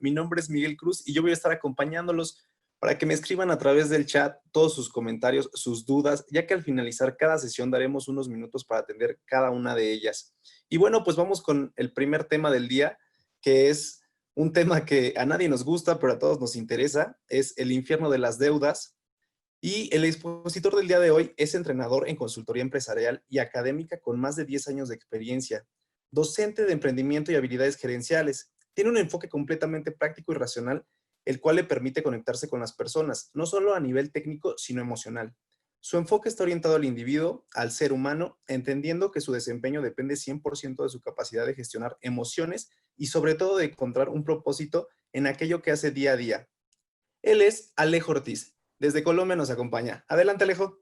Mi nombre es Miguel Cruz y yo voy a estar acompañándolos para que me escriban a través del chat todos sus comentarios, sus dudas, ya que al finalizar cada sesión daremos unos minutos para atender cada una de ellas. Y bueno, pues vamos con el primer tema del día, que es un tema que a nadie nos gusta, pero a todos nos interesa, es el infierno de las deudas. Y el expositor del día de hoy es entrenador en consultoría empresarial y académica con más de 10 años de experiencia, docente de emprendimiento y habilidades gerenciales. Tiene un enfoque completamente práctico y racional, el cual le permite conectarse con las personas, no solo a nivel técnico, sino emocional. Su enfoque está orientado al individuo, al ser humano, entendiendo que su desempeño depende 100% de su capacidad de gestionar emociones y sobre todo de encontrar un propósito en aquello que hace día a día. Él es Alejo Ortiz. Desde Colombia nos acompaña. Adelante, Alejo.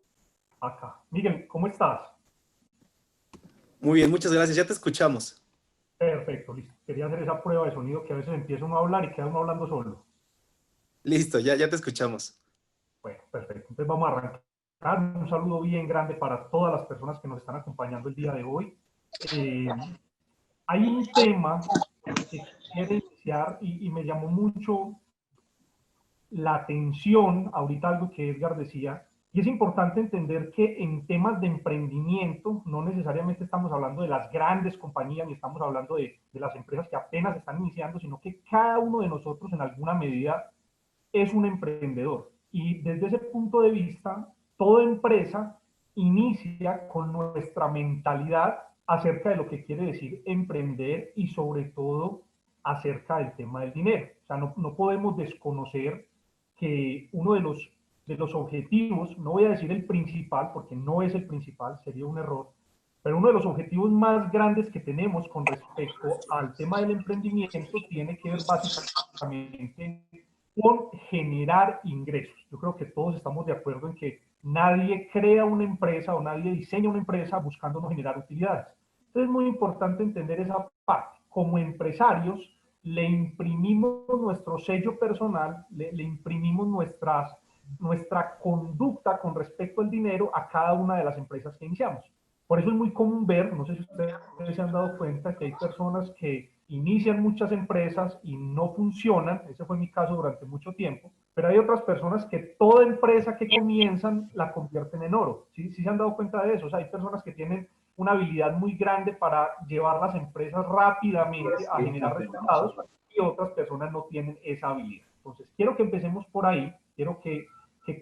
Acá. Miguel, ¿cómo estás? Muy bien, muchas gracias. Ya te escuchamos. Perfecto, listo. Quería hacer esa prueba de sonido que a veces empieza uno a hablar y queda uno hablando solo. Listo, ya te escuchamos. Bueno, perfecto. Entonces vamos a arrancar. Un saludo bien grande para todas las personas que nos están acompañando el día de hoy. Hay un tema que quiero iniciar y me llamó mucho la atención, ahorita algo que Edgar decía, y es importante entender que en temas de emprendimiento no necesariamente estamos hablando de las grandes compañías ni estamos hablando de las empresas que apenas están iniciando, sino que cada uno de nosotros en alguna medida es un emprendedor. Y desde ese punto de vista, toda empresa inicia con nuestra mentalidad acerca de lo que quiere decir emprender y sobre todo acerca del tema del dinero. O sea, no podemos desconocer que uno de los objetivos, no voy a decir el principal, porque no es el principal, sería un error, pero uno de los objetivos más grandes que tenemos con respecto al tema del emprendimiento tiene que ver básicamente con generar ingresos. Yo creo que todos estamos de acuerdo en que nadie crea una empresa o nadie diseña una empresa buscando no generar utilidades. Entonces es muy importante entender esa parte. Como empresarios, le imprimimos nuestro sello personal, le imprimimos nuestra conducta con respecto al dinero a cada una de las empresas que iniciamos. Por eso es muy común ver, no sé si ustedes se han dado cuenta, que hay personas que inician muchas empresas y no funcionan, ese fue mi caso durante mucho tiempo, pero hay otras personas que toda empresa que comienzan la convierten en oro. ¿Sí? ¿Sí se han dado cuenta de eso? O sea, hay personas que tienen una habilidad muy grande para llevar las empresas rápidamente a generar resultados y otras personas no tienen esa habilidad. Entonces, quiero que empecemos por ahí, quiero que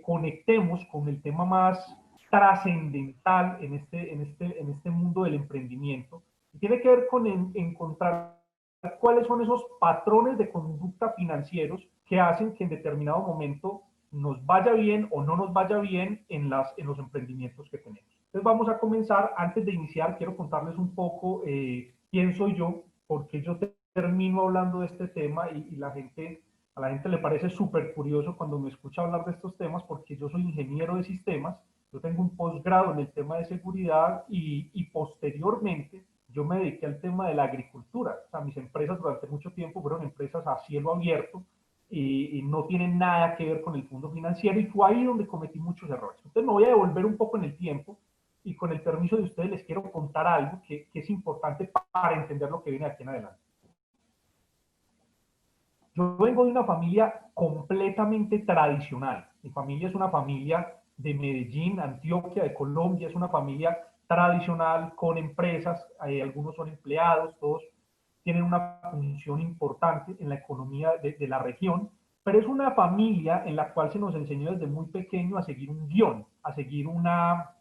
conectemos con el tema más trascendental en este mundo del emprendimiento, y tiene que ver con encontrar cuáles son esos patrones de conducta financieros que hacen que en determinado momento nos vaya bien o no nos vaya bien en los emprendimientos que tenemos. Entonces vamos a comenzar. Antes de iniciar, quiero contarles un poco quién soy yo, por qué yo termino hablando de este tema y a la gente le parece súper curioso cuando me escucha hablar de estos temas, porque yo soy ingeniero de sistemas, yo tengo un posgrado en el tema de seguridad y posteriormente yo me dediqué al tema de la agricultura. O sea, mis empresas durante mucho tiempo fueron empresas a cielo abierto y no tienen nada que ver con el mundo financiero, y fue ahí donde cometí muchos errores. Entonces me voy a devolver un poco en el tiempo y con el permiso de ustedes les quiero contar algo que es importante para entender lo que viene aquí en adelante. Yo vengo de una familia completamente tradicional. Mi familia es una familia de Medellín, Antioquia, de Colombia, es una familia tradicional con empresas, algunos son empleados, todos tienen una función importante en la economía de la región, pero es una familia en la cual se nos enseñó desde muy pequeño a seguir un guión, a seguir una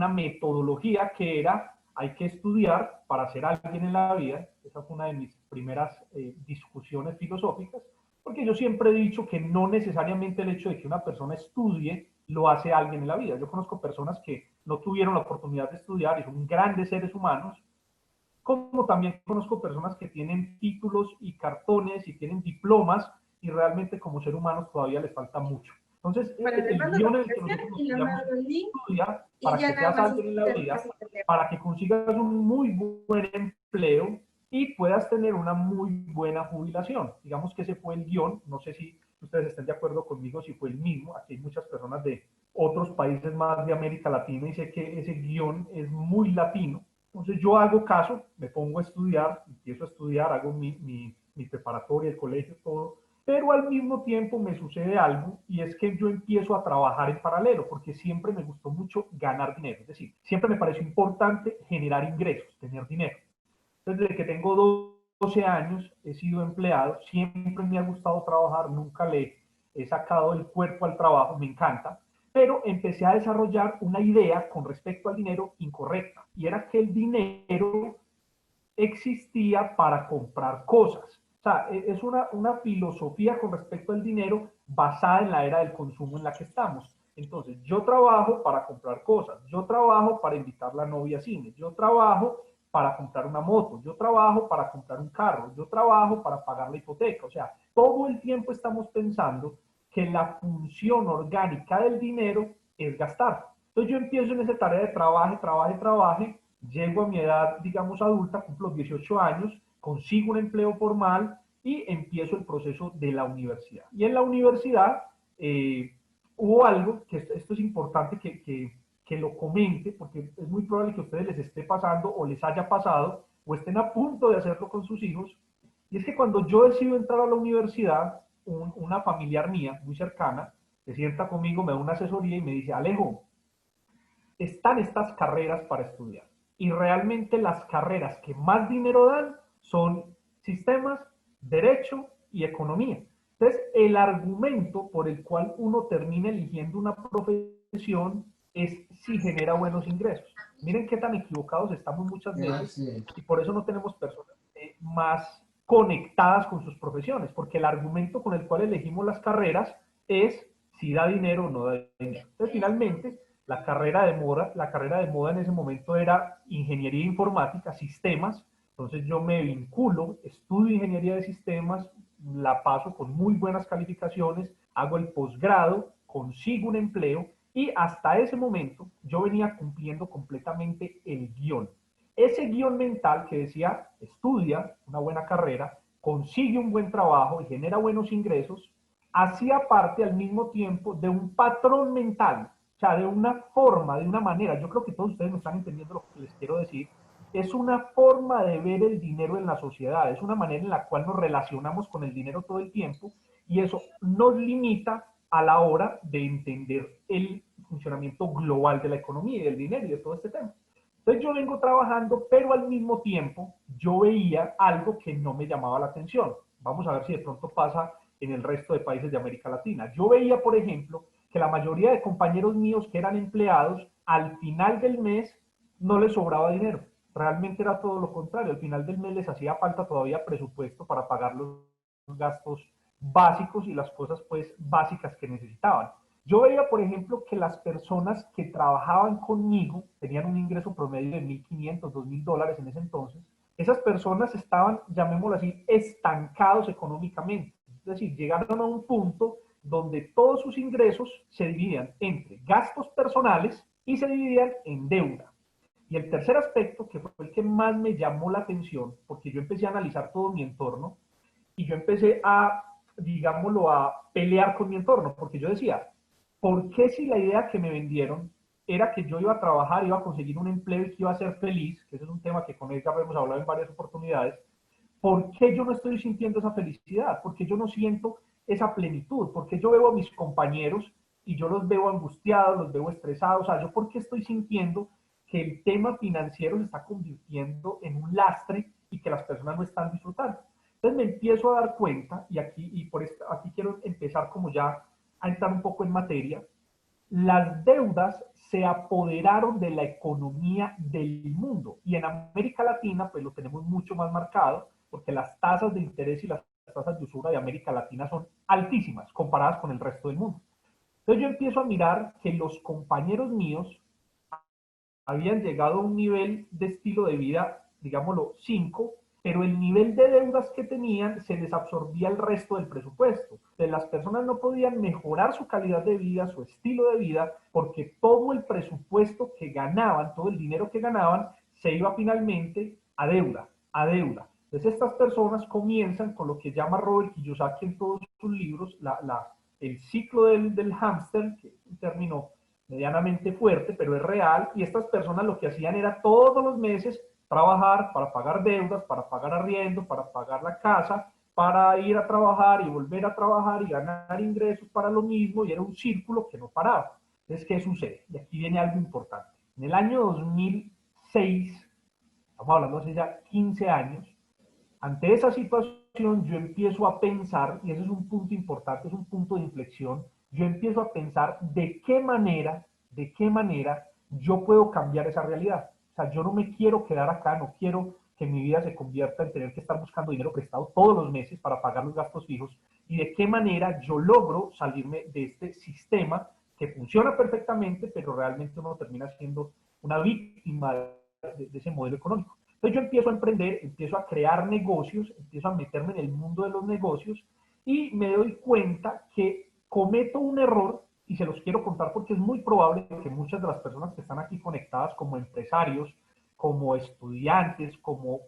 metodología que era: hay que estudiar para ser alguien en la vida. Esa fue una de mis primeras discusiones filosóficas, porque yo siempre he dicho que no necesariamente el hecho de que una persona estudie lo hace alguien en la vida. Yo conozco personas que no tuvieron la oportunidad de estudiar y son grandes seres humanos, como también conozco personas que tienen títulos y cartones y tienen diplomas y realmente como ser humanos todavía les falta mucho. Entonces, el guión en el que nosotros estudiamos estudia para que seas alguien en la vida, para que consigas un muy buen empleo y puedas tener una muy buena jubilación. Digamos que ese fue el guión. No sé si ustedes estén de acuerdo conmigo, si fue el mismo. Aquí hay muchas personas de otros países más de América Latina y sé que ese guión es muy latino. Entonces yo hago caso, me pongo a estudiar, empiezo a estudiar, hago mi mi preparatoria, el colegio, todo, pero al mismo tiempo me sucede algo y es que yo empiezo a trabajar en paralelo porque siempre me gustó mucho ganar dinero, es decir, siempre me pareció importante generar ingresos, tener dinero. Desde que tengo 12 años he sido empleado, siempre me ha gustado trabajar, nunca le he sacado el cuerpo al trabajo, me encanta, pero empecé a desarrollar una idea con respecto al dinero incorrecta, y era que el dinero existía para comprar cosas. O sea, es una filosofía con respecto al dinero basada en la era del consumo en la que estamos. Entonces, yo trabajo para comprar cosas, yo trabajo para invitar a la novia a cine, yo trabajo para comprar una moto, yo trabajo para comprar un carro, yo trabajo para pagar la hipoteca. O sea, todo el tiempo estamos pensando que la función orgánica del dinero es gastar. Entonces yo empiezo en esa tarea de trabaje, llego a mi edad, digamos, adulta, cumplo 18 años, consigo un empleo formal y empiezo el proceso de la universidad. Y en la universidad hubo algo, que esto es importante que lo comente, porque es muy probable que a ustedes les esté pasando o les haya pasado o estén a punto de hacerlo con sus hijos, y es que cuando yo decido entrar a la universidad, una familiar mía, muy cercana, se sienta conmigo, me da una asesoría y me dice, Alejo, están estas carreras para estudiar. Y realmente las carreras que más dinero dan son sistemas, derecho y economía. Entonces, el argumento por el cual uno termina eligiendo una profesión es si genera buenos ingresos. Miren qué tan equivocados estamos muchas veces y por eso no tenemos personas más conectadas con sus profesiones, porque el argumento con el cual elegimos las carreras es si da dinero o no da dinero. Entonces, finalmente, la carrera de moda en ese momento era ingeniería informática, sistemas. Entonces yo me vinculo, estudio ingeniería de sistemas, la paso con muy buenas calificaciones, hago el posgrado, consigo un empleo y hasta ese momento yo venía cumpliendo completamente el guión. Ese guión mental que decía, estudia una buena carrera, consigue un buen trabajo y genera buenos ingresos, hacía parte al mismo tiempo de un patrón mental, o sea, de una forma, de una manera. Yo creo que todos ustedes me están entendiendo lo que les quiero decir. Es una forma de ver el dinero en la sociedad, es una manera en la cual nos relacionamos con el dinero todo el tiempo y eso nos limita a la hora de entender el funcionamiento global de la economía y del dinero y de todo este tema. Entonces yo vengo trabajando, pero al mismo tiempo yo veía algo que no me llamaba la atención. Vamos a ver si de pronto pasa en el resto de países de América Latina. Yo veía, por ejemplo, que la mayoría de compañeros míos que eran empleados, al final del mes no les sobraba dinero. Realmente era todo lo contrario. Al final del mes les hacía falta todavía presupuesto para pagar los gastos básicos y las cosas pues básicas que necesitaban. Yo veía, por ejemplo, que las personas que trabajaban conmigo tenían un ingreso promedio de 1.500, $2.000 en ese entonces. Esas personas estaban, llamémoslo así, estancados económicamente. Es decir, llegaron a un punto donde todos sus ingresos se dividían entre gastos personales y se dividían en deuda. Y el tercer aspecto, que fue el que más me llamó la atención, porque yo empecé a analizar todo mi entorno y yo empecé a, digámoslo, a pelear con mi entorno, porque yo decía, ¿por qué si la idea que me vendieron era que yo iba a trabajar, iba a conseguir un empleo y que iba a ser feliz, que ese es un tema que con Edgar hemos hablado en varias oportunidades, ¿por qué yo no estoy sintiendo esa felicidad? ¿Por qué yo no siento esa plenitud? ¿Por qué yo veo a mis compañeros y yo los veo angustiados, los veo estresados? O sea, ¿yo por qué estoy sintiendo que el tema financiero se está convirtiendo en un lastre y que las personas no están disfrutando? Entonces me empiezo a dar cuenta, y aquí quiero empezar como ya a entrar un poco en materia, las deudas se apoderaron de la economía del mundo y en América Latina pues lo tenemos mucho más marcado porque las tasas de interés y las tasas de usura de América Latina son altísimas comparadas con el resto del mundo. Entonces yo empiezo a mirar que los compañeros míos habían llegado a un nivel de estilo de vida, digámoslo, 5, pero el nivel de deudas que tenían se les absorbía el resto del presupuesto. Entonces, las personas no podían mejorar su calidad de vida, su estilo de vida, porque todo el presupuesto que ganaban, todo el dinero que ganaban, se iba finalmente a deuda, a deuda. Entonces, estas personas comienzan con lo que llama Robert Kiyosaki en todos sus libros, el ciclo del hámster, que es un término medianamente fuerte, pero es real, y estas personas lo que hacían era todos los meses trabajar para pagar deudas, para pagar arriendo, para pagar la casa, para ir a trabajar y volver a trabajar y ganar ingresos para lo mismo, y era un círculo que no paraba. Entonces, ¿qué sucede? Y aquí viene algo importante. En el año 2006, estamos hablando hace ya 15 años, ante esa situación yo empiezo a pensar, y ese es un punto importante, es un punto de inflexión, yo empiezo a pensar de qué manera yo puedo cambiar esa realidad. O sea, yo no me quiero quedar acá, no quiero que mi vida se convierta en tener que estar buscando dinero prestado todos los meses para pagar los gastos fijos, y de qué manera yo logro salirme de este sistema que funciona perfectamente, pero realmente uno termina siendo una víctima de ese modelo económico. Entonces yo empiezo a emprender, empiezo a crear negocios, empiezo a meterme en el mundo de los negocios y me doy cuenta que cometo un error, y se los quiero contar porque es muy probable que muchas de las personas que están aquí conectadas como empresarios, como estudiantes, como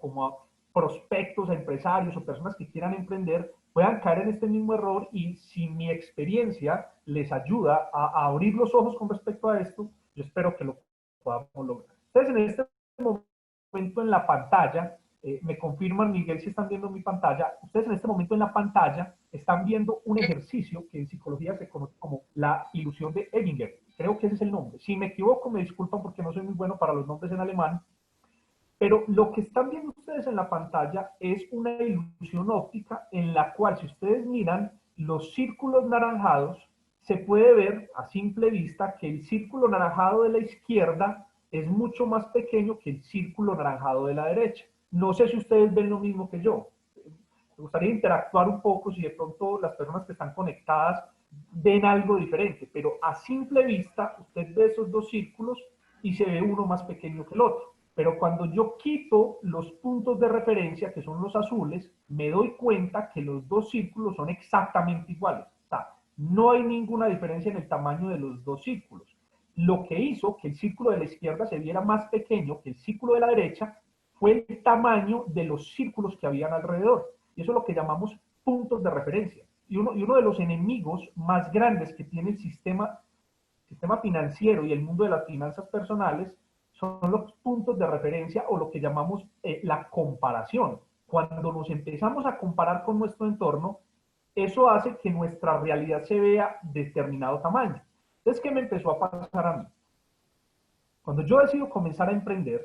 prospectos a empresarios o personas que quieran emprender, puedan caer en este mismo error, y si mi experiencia les ayuda a abrir los ojos con respecto a esto, yo espero que lo podamos lograr. Entonces, en este momento en la pantalla, me confirman, Miguel, si están viendo mi pantalla, ustedes en este momento en la pantalla están viendo un ejercicio que en psicología se conoce como la ilusión de Ellinger. Creo que ese es el nombre. Si me equivoco, me disculpan porque no soy muy bueno para los nombres en alemán, pero lo que están viendo ustedes en la pantalla es una ilusión óptica en la cual, si ustedes miran los círculos naranjados, se puede ver a simple vista que el círculo naranjado de la izquierda es mucho más pequeño que el círculo naranjado de la derecha. No sé si ustedes ven lo mismo que yo. Me gustaría interactuar un poco si de pronto las personas que están conectadas ven algo diferente, pero a simple vista usted ve esos dos círculos y se ve uno más pequeño que el otro. Pero cuando yo quito los puntos de referencia, que son los azules, me doy cuenta que los dos círculos son exactamente iguales. O sea, no hay ninguna diferencia en el tamaño de los dos círculos. Lo que hizo que el círculo de la izquierda se viera más pequeño que el círculo de la derecha fue el tamaño de los círculos que habían alrededor. Y eso es lo que llamamos puntos de referencia. Y uno de los enemigos más grandes que tiene el sistema financiero y el mundo de las finanzas personales son los puntos de referencia, o lo que llamamos la comparación. Cuando nos empezamos a comparar con nuestro entorno, eso hace que nuestra realidad se vea de determinado tamaño. Entonces, ¿qué me empezó a pasar a mí? Cuando yo decido comenzar a emprender,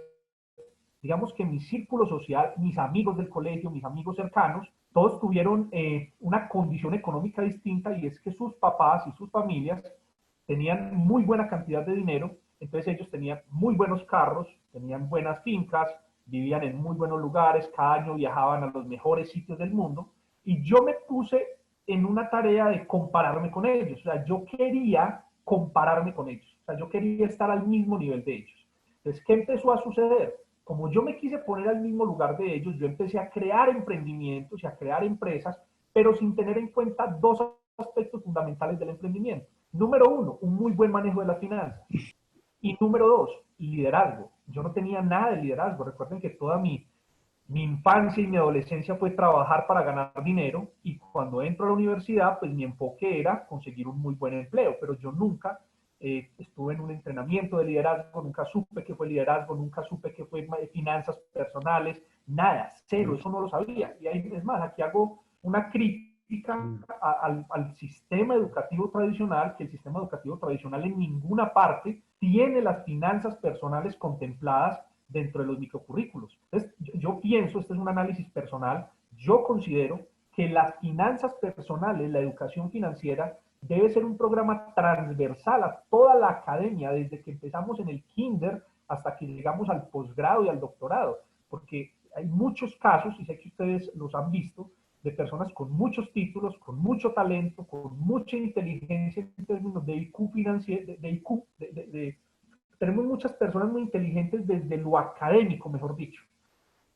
digamos que mi círculo social, mis amigos del colegio, mis amigos cercanos, todos tuvieron una condición económica distinta, y es que sus papás y sus familias tenían muy buena cantidad de dinero. Entonces ellos tenían muy buenos carros, tenían buenas fincas, vivían en muy buenos lugares, cada año viajaban a los mejores sitios del mundo, y yo me puse en una tarea de compararme con ellos. O sea, yo quería compararme con ellos, o sea, yo quería estar al mismo nivel de ellos. Entonces, ¿qué empezó a suceder? Como yo me quise poner al mismo lugar de ellos, yo empecé a crear emprendimientos y a crear empresas, pero sin tener en cuenta dos aspectos fundamentales del emprendimiento. Número uno, un muy buen manejo de las finanzas. Y número dos, liderazgo. Yo no tenía nada de liderazgo. Recuerden que toda mi infancia y mi adolescencia fue trabajar para ganar dinero, y cuando entro a la universidad, pues mi enfoque era conseguir un muy buen empleo, pero yo nunca estuve en un entrenamiento de liderazgo, nunca supe qué fue liderazgo, nunca supe qué fue finanzas personales, nada, cero, eso no lo sabía. Y ahí, es más, aquí hago una crítica al sistema educativo tradicional, que el sistema educativo tradicional en ninguna parte tiene las finanzas personales contempladas dentro de los microcurrículos. Entonces, yo pienso, este es un análisis personal, yo considero que las finanzas personales, la educación financiera, debe ser un programa transversal a toda la academia, desde que empezamos en el kinder hasta que llegamos al posgrado y al doctorado, porque hay muchos casos, y sé que ustedes los han visto, de personas con muchos títulos, con mucho talento, con mucha inteligencia en términos de IQ financiero, tenemos muchas personas muy inteligentes desde lo académico, mejor dicho,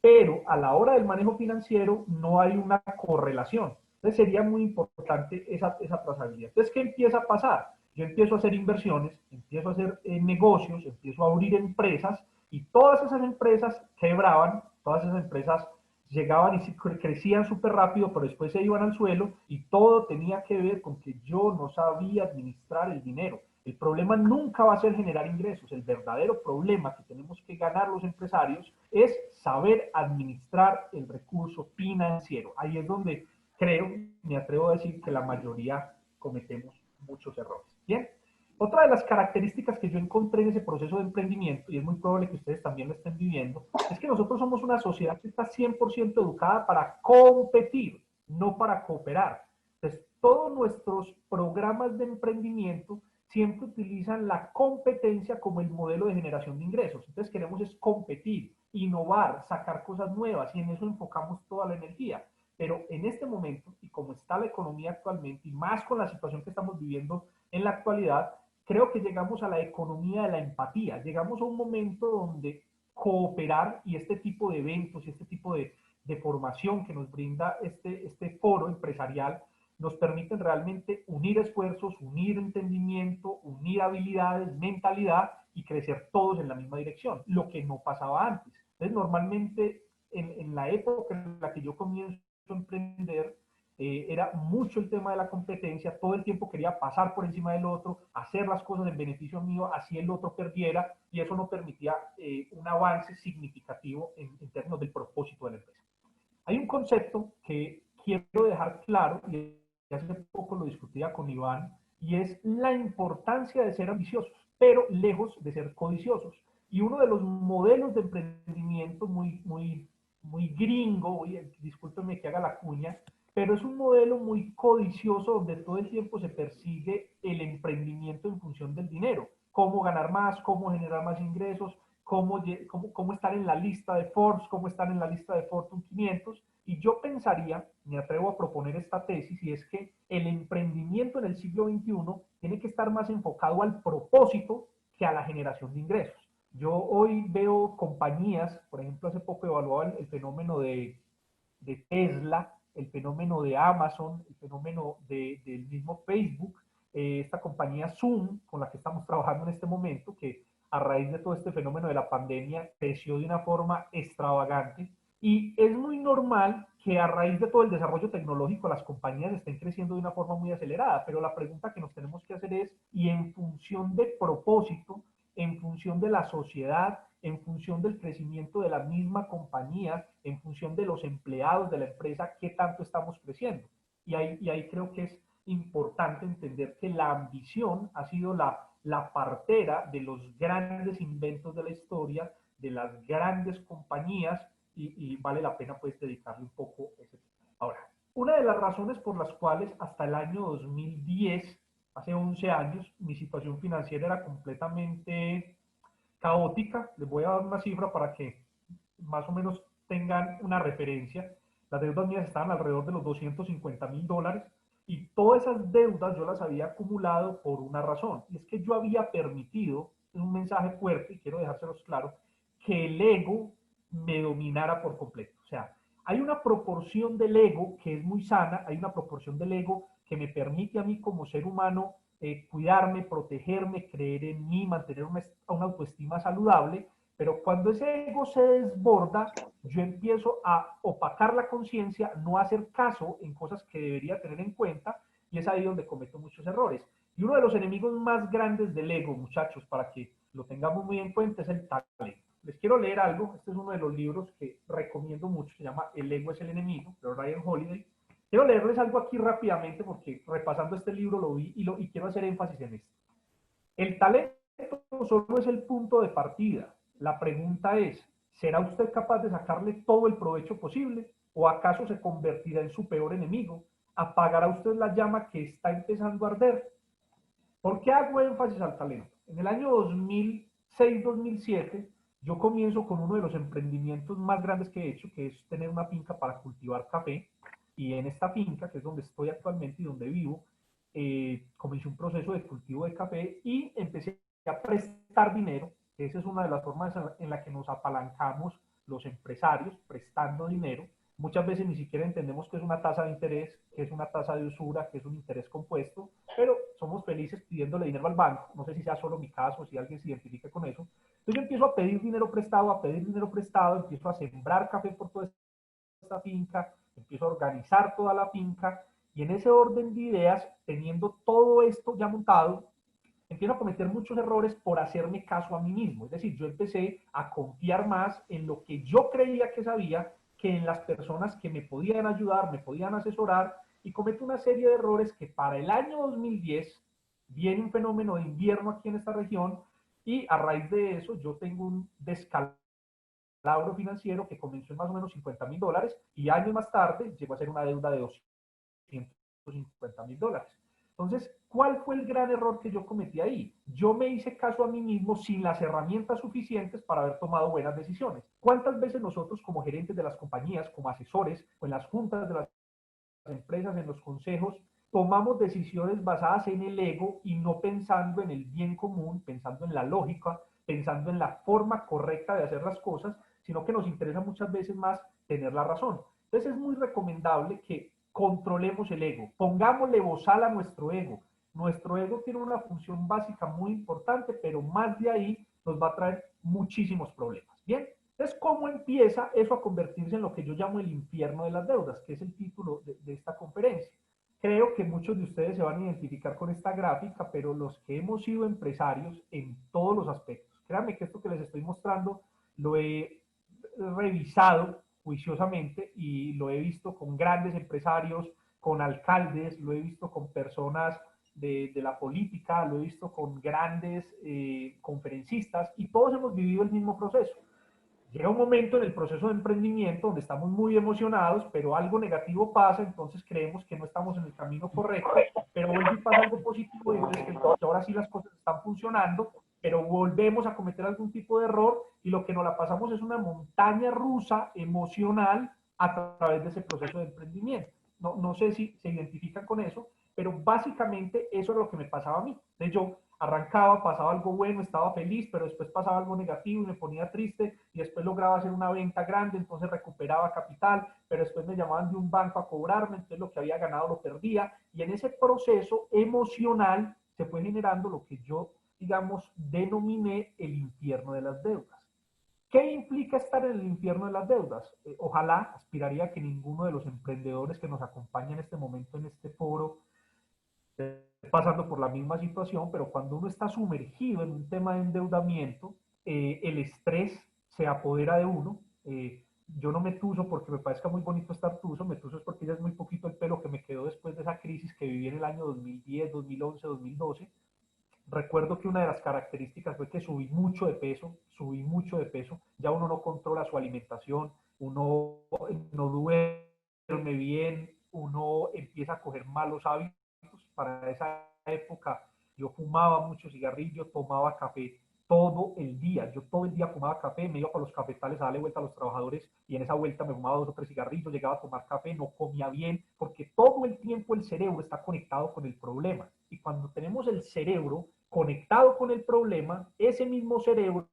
pero a la hora del manejo financiero no hay una correlación. Entonces sería muy importante esa trazabilidad. Entonces, ¿qué empieza a pasar? Yo empiezo a hacer inversiones, empiezo a hacer negocios, empiezo a abrir empresas, y todas esas empresas quebraban, todas esas empresas llegaban y crecían súper rápido, pero después se iban al suelo, y todo tenía que ver con que yo no sabía administrar el dinero. El problema nunca va a ser generar ingresos. El verdadero problema que tenemos que ganar los empresarios es saber administrar el recurso financiero. Ahí es donde creo, me atrevo a decir que la mayoría cometemos muchos errores. Bien, otra de las características que yo encontré en ese proceso de emprendimiento, y es muy probable que ustedes también lo estén viviendo, es que nosotros somos una sociedad que está 100% educada para competir, no para cooperar. Entonces, todos nuestros programas de emprendimiento siempre utilizan la competencia como el modelo de generación de ingresos. Entonces, queremos es competir, innovar, sacar cosas nuevas, y en eso enfocamos toda la energía. Pero en este momento, y como está la economía actualmente, y más con la situación que estamos viviendo en la actualidad, creo que llegamos a la economía de la empatía. Llegamos a un momento donde cooperar y este tipo de eventos y este tipo de formación que nos brinda este foro empresarial nos permiten realmente unir esfuerzos, unir entendimiento, unir habilidades, mentalidad y crecer todos en la misma dirección, lo que no pasaba antes. Entonces, normalmente en la época en la que yo comienzo a emprender, era mucho el tema de la competencia, todo el tiempo quería pasar por encima del otro, hacer las cosas en beneficio mío, así el otro perdiera, y eso no permitía un avance significativo en términos del propósito de la empresa. Hay un concepto que quiero dejar claro, y hace poco lo discutía con Iván, y es la importancia de ser ambiciosos, pero lejos de ser codiciosos. Y uno de los modelos de emprendimiento muy gringo, discúlpenme que haga la cuña, pero es un modelo muy codicioso donde todo el tiempo se persigue el emprendimiento en función del dinero, cómo ganar más, cómo generar más ingresos, cómo estar en la lista de Forbes, cómo estar en la lista de Fortune 500. Y yo pensaría, me atrevo a proponer esta tesis, y es que el emprendimiento en el siglo XXI tiene que estar más enfocado al propósito que a la generación de ingresos. Yo hoy veo compañías, por ejemplo, hace poco evaluaba el fenómeno de Tesla, el fenómeno de Amazon, el fenómeno del mismo Facebook, esta compañía Zoom, con la que estamos trabajando en este momento, que a raíz de todo este fenómeno de la pandemia creció de una forma extravagante. Y es muy normal que a raíz de todo el desarrollo tecnológico las compañías estén creciendo de una forma muy acelerada, pero la pregunta que nos tenemos que hacer es, ¿y en función de propósito, en función de la sociedad, en función del crecimiento de la misma compañía, en función de los empleados de la empresa, qué tanto estamos creciendo? Y ahí creo que es importante entender que la ambición ha sido la partera de los grandes inventos de la historia, de las grandes compañías, y vale la pena pues dedicarle un poco a ese tema. Ahora, una de las razones por las cuales hasta el año 2010, hace 11 años, mi situación financiera era completamente caótica. Les voy a dar una cifra para que más o menos tengan una referencia. Las deudas mías estaban alrededor de los $250,000, y todas esas deudas yo las había acumulado por una razón, y es que yo había permitido, es un mensaje fuerte y quiero dejárselos claro, que el ego me dominara por completo. O sea, hay una proporción del ego que es muy sana, hay una proporción del ego que me permite a mí como ser humano cuidarme, protegerme, creer en mí, mantener una autoestima saludable, pero cuando ese ego se desborda, yo empiezo a opacar la conciencia, no hacer caso en cosas que debería tener en cuenta, y es ahí donde cometo muchos errores. Y uno de los enemigos más grandes del ego, muchachos, para que lo tengamos muy en cuenta, es el talento. Les quiero leer algo, este es uno de los libros que recomiendo mucho, se llama El ego es el enemigo, de Ryan Holiday. Quiero leerles algo aquí rápidamente porque repasando este libro lo vi y quiero hacer énfasis en esto. El talento solo es el punto de partida. La pregunta es, ¿será usted capaz de sacarle todo el provecho posible? ¿O acaso se convertirá en su peor enemigo? ¿Apagará usted la llama que está empezando a arder? ¿Por qué hago énfasis al talento? En el año 2006-2007, yo comienzo con uno de los emprendimientos más grandes que he hecho, que es tener una finca para cultivar café. Y en esta finca, que es donde estoy actualmente y donde vivo, comencé un proceso de cultivo de café y empecé a prestar dinero. Esa es una de las formas en la que nos apalancamos los empresarios, prestando dinero. Muchas veces ni siquiera entendemos qué es una tasa de interés, qué es una tasa de usura, qué es un interés compuesto, pero somos felices pidiéndole dinero al banco. No sé si sea solo mi caso, si alguien se identifica con eso. Entonces yo empiezo a pedir dinero prestado, empiezo a sembrar café por toda esta finca, empiezo a organizar toda la finca, y en ese orden de ideas, teniendo todo esto ya montado, empiezo a cometer muchos errores por hacerme caso a mí mismo. Es decir, yo empecé a confiar más en lo que yo creía que sabía que en las personas que me podían ayudar, me podían asesorar, y cometo una serie de errores que para el año 2010 viene un fenómeno de invierno aquí en esta región, y a raíz de eso yo tengo un descalabro financiero que comenzó en más o menos $50.000 y años más tarde llegó a ser una deuda de $250.000. Entonces, ¿cuál fue el gran error que yo cometí ahí? Yo me hice caso a mí mismo sin las herramientas suficientes para haber tomado buenas decisiones. ¿Cuántas veces nosotros como gerentes de las compañías, como asesores, o en las juntas de las empresas, en los consejos, tomamos decisiones basadas en el ego y no pensando en el bien común, pensando en la lógica, pensando en la forma correcta de hacer las cosas, sino que nos interesa muchas veces más tener la razón? Entonces es muy recomendable que controlemos el ego, pongámosle bozal a nuestro ego. Nuestro ego tiene una función básica muy importante, pero más de ahí nos va a traer muchísimos problemas. Bien, entonces, ¿cómo empieza eso a convertirse en lo que yo llamo el infierno de las deudas, que es el título de esta conferencia? Creo que muchos de ustedes se van a identificar con esta gráfica, pero los que hemos sido empresarios en todos los aspectos, créanme que esto que les estoy mostrando lo he revisado juiciosamente y lo he visto con grandes empresarios, con alcaldes, lo he visto con personas de la política, lo he visto con grandes conferencistas, y todos hemos vivido el mismo proceso. Llega un momento en el proceso de emprendimiento donde estamos muy emocionados, pero algo negativo pasa, entonces creemos que no estamos en el camino correcto, pero vuelve y pasa algo positivo y entonces que ahora sí las cosas están funcionando, pero volvemos a cometer algún tipo de error y lo que nos la pasamos es una montaña rusa emocional a través de ese proceso de emprendimiento. No sé si se identifican con eso, pero básicamente eso es lo que me pasaba a mí. De yo arrancaba, pasaba algo bueno, estaba feliz, pero después pasaba algo negativo y me ponía triste, y después lograba hacer una venta grande, entonces recuperaba capital, pero después me llamaban de un banco a cobrarme, entonces lo que había ganado lo perdía, y en ese proceso emocional se fue generando lo que yo, digamos, denominé el infierno de las deudas. ¿Qué implica estar en el infierno de las deudas? Ojalá, aspiraría que ninguno de los emprendedores que nos acompaña en este momento en este foro pasando por la misma situación, pero cuando uno está sumergido en un tema de endeudamiento, el estrés se apodera de uno. Yo no me tuso porque me parezca muy bonito estar tuso, me tuso es porque ya es muy poquito el pelo que me quedó después de esa crisis que viví en el año 2010, 2011, 2012. Recuerdo que una de las características fue que subí mucho de peso, ya uno no controla su alimentación, uno no duerme bien, uno empieza a coger malos hábitos. Para esa época yo fumaba mucho cigarrillo, tomaba café todo el día. Yo todo el día fumaba café, me iba para los cafetales a darle vuelta a los trabajadores y en esa vuelta me fumaba 2 o 3 cigarrillos, llegaba a tomar café, no comía bien, porque todo el tiempo el cerebro está conectado con el problema. Y cuando tenemos el cerebro conectado con el problema, ese mismo cerebro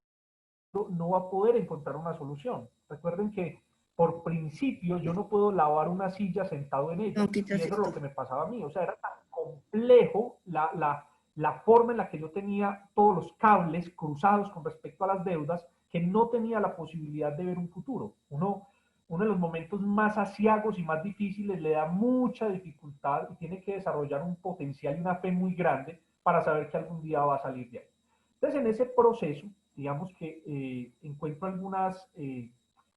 no va a poder encontrar una solución. Recuerden que por principio yo no puedo lavar una silla sentado en ella. Y eso es lo que me pasaba a mí. O sea, era tan complejo la forma en la que yo tenía todos los cables cruzados con respecto a las deudas, que no tenía la posibilidad de ver un futuro. Uno de los momentos más aciagos y más difíciles le da mucha dificultad y tiene que desarrollar un potencial y una fe muy grande para saber que algún día va a salir de ahí. Entonces, en ese proceso, digamos que encuentro algunas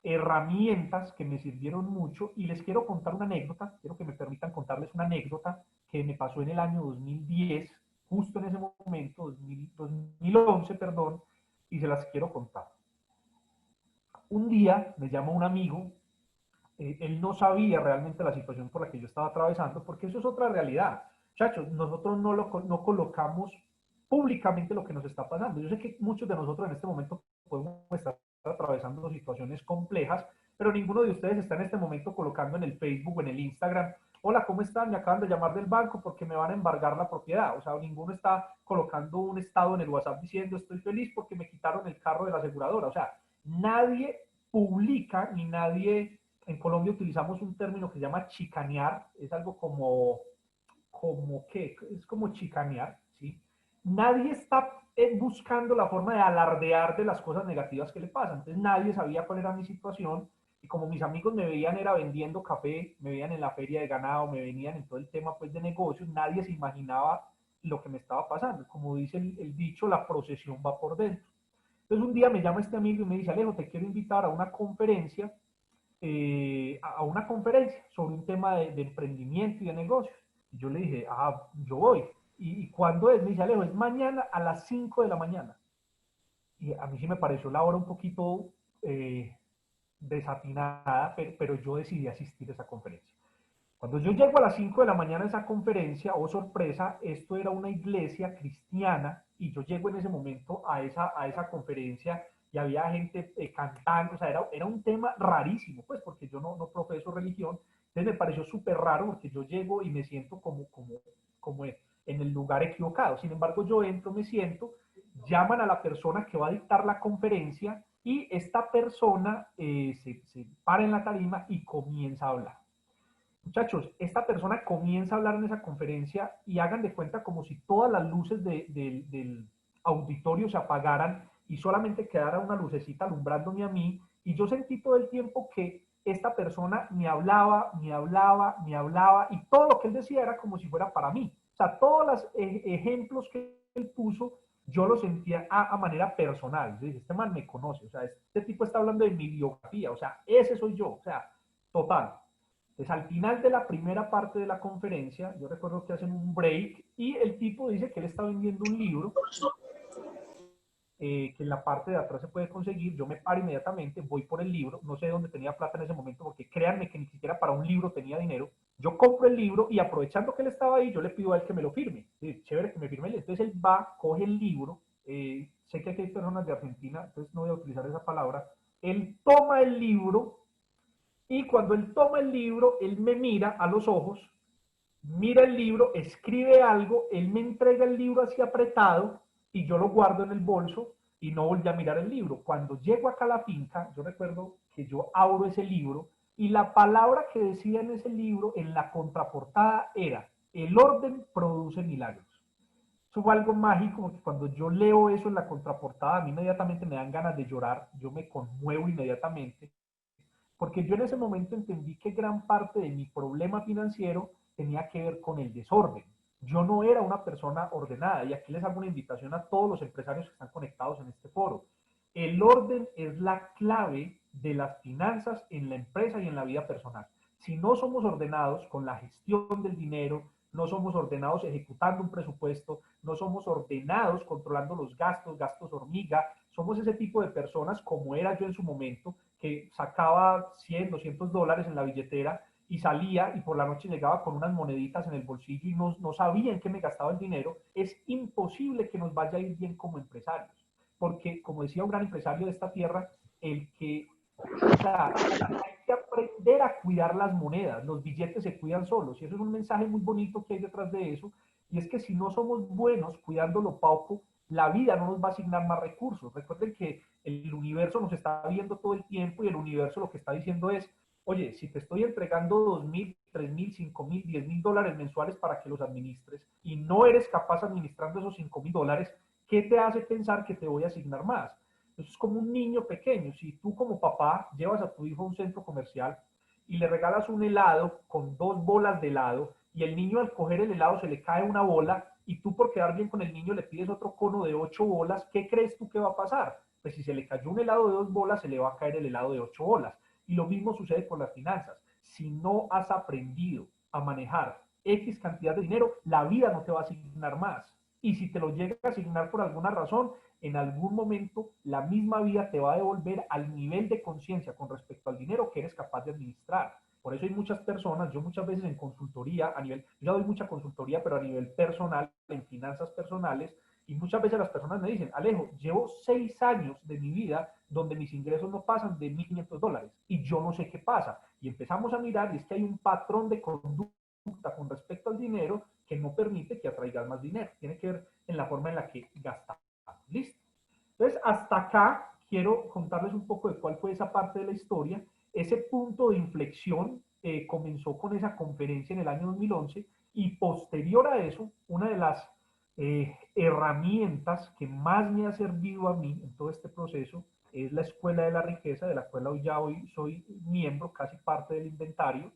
herramientas que me sirvieron mucho, y les quiero contar una anécdota, quiero que me permitan contarles una anécdota que me pasó en el año 2010, justo en ese momento, 2011, perdón, y se las quiero contar. Un día me llama un amigo, él no sabía realmente la situación por la que yo estaba atravesando, porque eso es otra realidad. Muchachos, nosotros no colocamos públicamente lo que nos está pasando. Yo sé que muchos de nosotros en este momento podemos estar atravesando situaciones complejas, pero ninguno de ustedes está en este momento colocando en el Facebook o en el Instagram: hola, ¿cómo están? Me acaban de llamar del banco porque me van a embargar la propiedad. O sea, ninguno está colocando un estado en el WhatsApp diciendo: estoy feliz porque me quitaron el carro de la aseguradora. O sea, nadie publica ni nadie. En Colombia utilizamos un término que se llama chicanear, es algo como ¿qué? Es como chicanear, ¿sí? Nadie está buscando la forma de alardear de las cosas negativas que le pasan. Entonces nadie sabía cuál era mi situación, y como mis amigos me veían era vendiendo café, me veían en la feria de ganado, me venían en todo el tema pues de negocios, nadie se imaginaba lo que me estaba pasando. Como dice el dicho, la procesión va por dentro. Entonces un día me llama este amigo y me dice: Alejo, te quiero invitar a una conferencia a una conferencia sobre un tema de emprendimiento y de negocios. Y yo le dije, yo voy. ¿Y cuándo es? Me dice, Alejo, es mañana a las 5 de la mañana. Y a mí sí me pareció la hora un poquito desatinada, pero yo decidí asistir a esa conferencia. Cuando yo llego a las 5 de la mañana a esa conferencia, oh sorpresa, esto era una iglesia cristiana y yo llego en ese momento a esa conferencia y había gente cantando, o sea, era un tema rarísimo, pues porque yo no profeso religión, entonces me pareció súper raro porque yo llego y me siento como en el lugar equivocado. Sin embargo, yo entro, me siento, llaman a la persona que va a dictar la conferencia y esta persona se para en la tarima y comienza a hablar. Muchachos, esta persona comienza a hablar en esa conferencia y hagan de cuenta como si todas las luces del auditorio se apagaran y solamente quedara una lucecita alumbrándome a mí, y yo sentí todo el tiempo que esta persona me hablaba, me hablaba, me hablaba, y todo lo que él decía era como si fuera para mí. O sea, todos los ejemplos que él puso, yo lo sentía a manera personal. Yo dije, este man me conoce, o sea, este tipo está hablando de mi biografía, o sea, ese soy yo, o sea, total. Entonces, al final de la primera parte de la conferencia, yo recuerdo que hacen un break y el tipo dice que él está vendiendo un libro que en la parte de atrás se puede conseguir. Yo me paro inmediatamente, voy por el libro, no sé dónde tenía plata en ese momento, porque créanme que ni siquiera para un libro tenía dinero. Yo compro el libro y aprovechando que él estaba ahí, yo le pido a él que me lo firme. Sí, chévere que me firme. Entonces él va, coge el libro, sé que aquí hay personas de Argentina, entonces no voy a utilizar esa palabra. Él toma el libro y cuando él toma el libro, él me mira a los ojos, mira el libro, escribe algo, él me entrega el libro así apretado y yo lo guardo en el bolso y no volví a mirar el libro. Cuando llego acá a la finca, yo recuerdo que yo abro ese libro y la palabra que decía en ese libro, en la contraportada, era: el orden produce milagros. Eso fue algo mágico porque cuando yo leo eso en la contraportada, a mí inmediatamente me dan ganas de llorar, yo me conmuevo inmediatamente porque yo en ese momento entendí que gran parte de mi problema financiero tenía que ver con el desorden. Yo no era una persona ordenada, y aquí les hago una invitación a todos los empresarios que están conectados en este foro. El orden es la clave de las finanzas en la empresa y en la vida personal. Si no somos ordenados con la gestión del dinero, no somos ordenados ejecutando un presupuesto, no somos ordenados controlando los gastos, gastos hormiga, somos ese tipo de personas como era yo en su momento, que sacaba 100, $200 en la billetera y salía y por la noche llegaba con unas moneditas en el bolsillo y no sabía en qué me gastaba el dinero. Es imposible que nos vaya a ir bien como empresarios, porque como decía un gran empresario de esta tierra, o sea, hay que aprender a cuidar las monedas, los billetes se cuidan solos, y eso es un mensaje muy bonito que hay detrás de eso, y es que si no somos buenos cuidando lo poco, la vida no nos va a asignar más recursos. Recuerden que el universo nos está viendo todo el tiempo y el universo lo que está diciendo es: oye, si te estoy entregando 2,000, 3,000, 5,000, 10,000 dólares mensuales para que los administres y no eres capaz administrando esos 5,000 dólares, ¿qué te hace pensar que te voy a asignar más? Eso es como un niño pequeño. Si tú como papá llevas a tu hijo a un centro comercial y le regalas un helado con 2 bolas de helado y el niño al coger el helado se le cae una bola y tú por quedar bien con el niño le pides otro cono de 8 bolas, ¿qué crees tú que va a pasar? Pues si se le cayó un helado de 2 bolas, se le va a caer el helado de 8 bolas. Y lo mismo sucede con las finanzas. Si no has aprendido a manejar X cantidad de dinero, la vida no te va a asignar más. Y si te lo llega a asignar por alguna razón, en algún momento la misma vida te va a devolver al nivel de conciencia con respecto al dinero que eres capaz de administrar. Por eso hay muchas personas, yo muchas veces en consultoría, yo ya doy mucha consultoría, pero a nivel personal, en finanzas personales, y muchas veces las personas me dicen: Alejo, llevo 6 años de mi vida donde mis ingresos no pasan de $1,500 y yo no sé qué pasa. Y empezamos a mirar y es que hay un patrón de conducta con respecto al dinero que no permite que atraigas más dinero. Tiene que ver en la forma en la que gastas. Listo. Entonces, hasta acá quiero contarles un poco de cuál fue esa parte de la historia. Ese punto de inflexión comenzó con esa conferencia en el año 2011 y posterior a eso, una de las herramientas que más me ha servido a mí en todo este proceso es la Escuela de la Riqueza, de la cual hoy soy miembro, casi parte del inventario,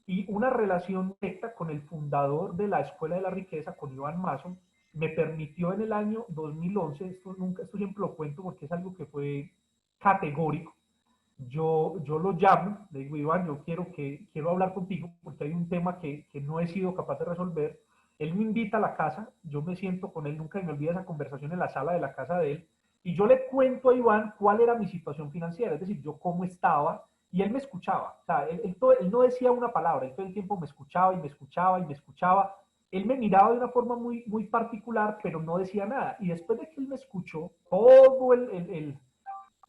y una relación directa con el fundador de la Escuela de la Riqueza, con Iván Mason, me permitió en el año 2011, esto siempre lo cuento porque es algo que fue categórico, yo lo llamo, le digo, Iván, yo quiero hablar contigo porque hay un tema que no he sido capaz de resolver. Él me invita a la casa, yo me siento con él, nunca me olvida esa conversación en la sala de la casa de él, y yo le cuento a Iván cuál era mi situación financiera, es decir, yo cómo estaba, y él me escuchaba. O sea, él no decía una palabra, él todo el tiempo me escuchaba y me escuchaba y me escuchaba. Él me miraba de una forma muy particular, pero no decía nada. Y después de que él me escuchó todo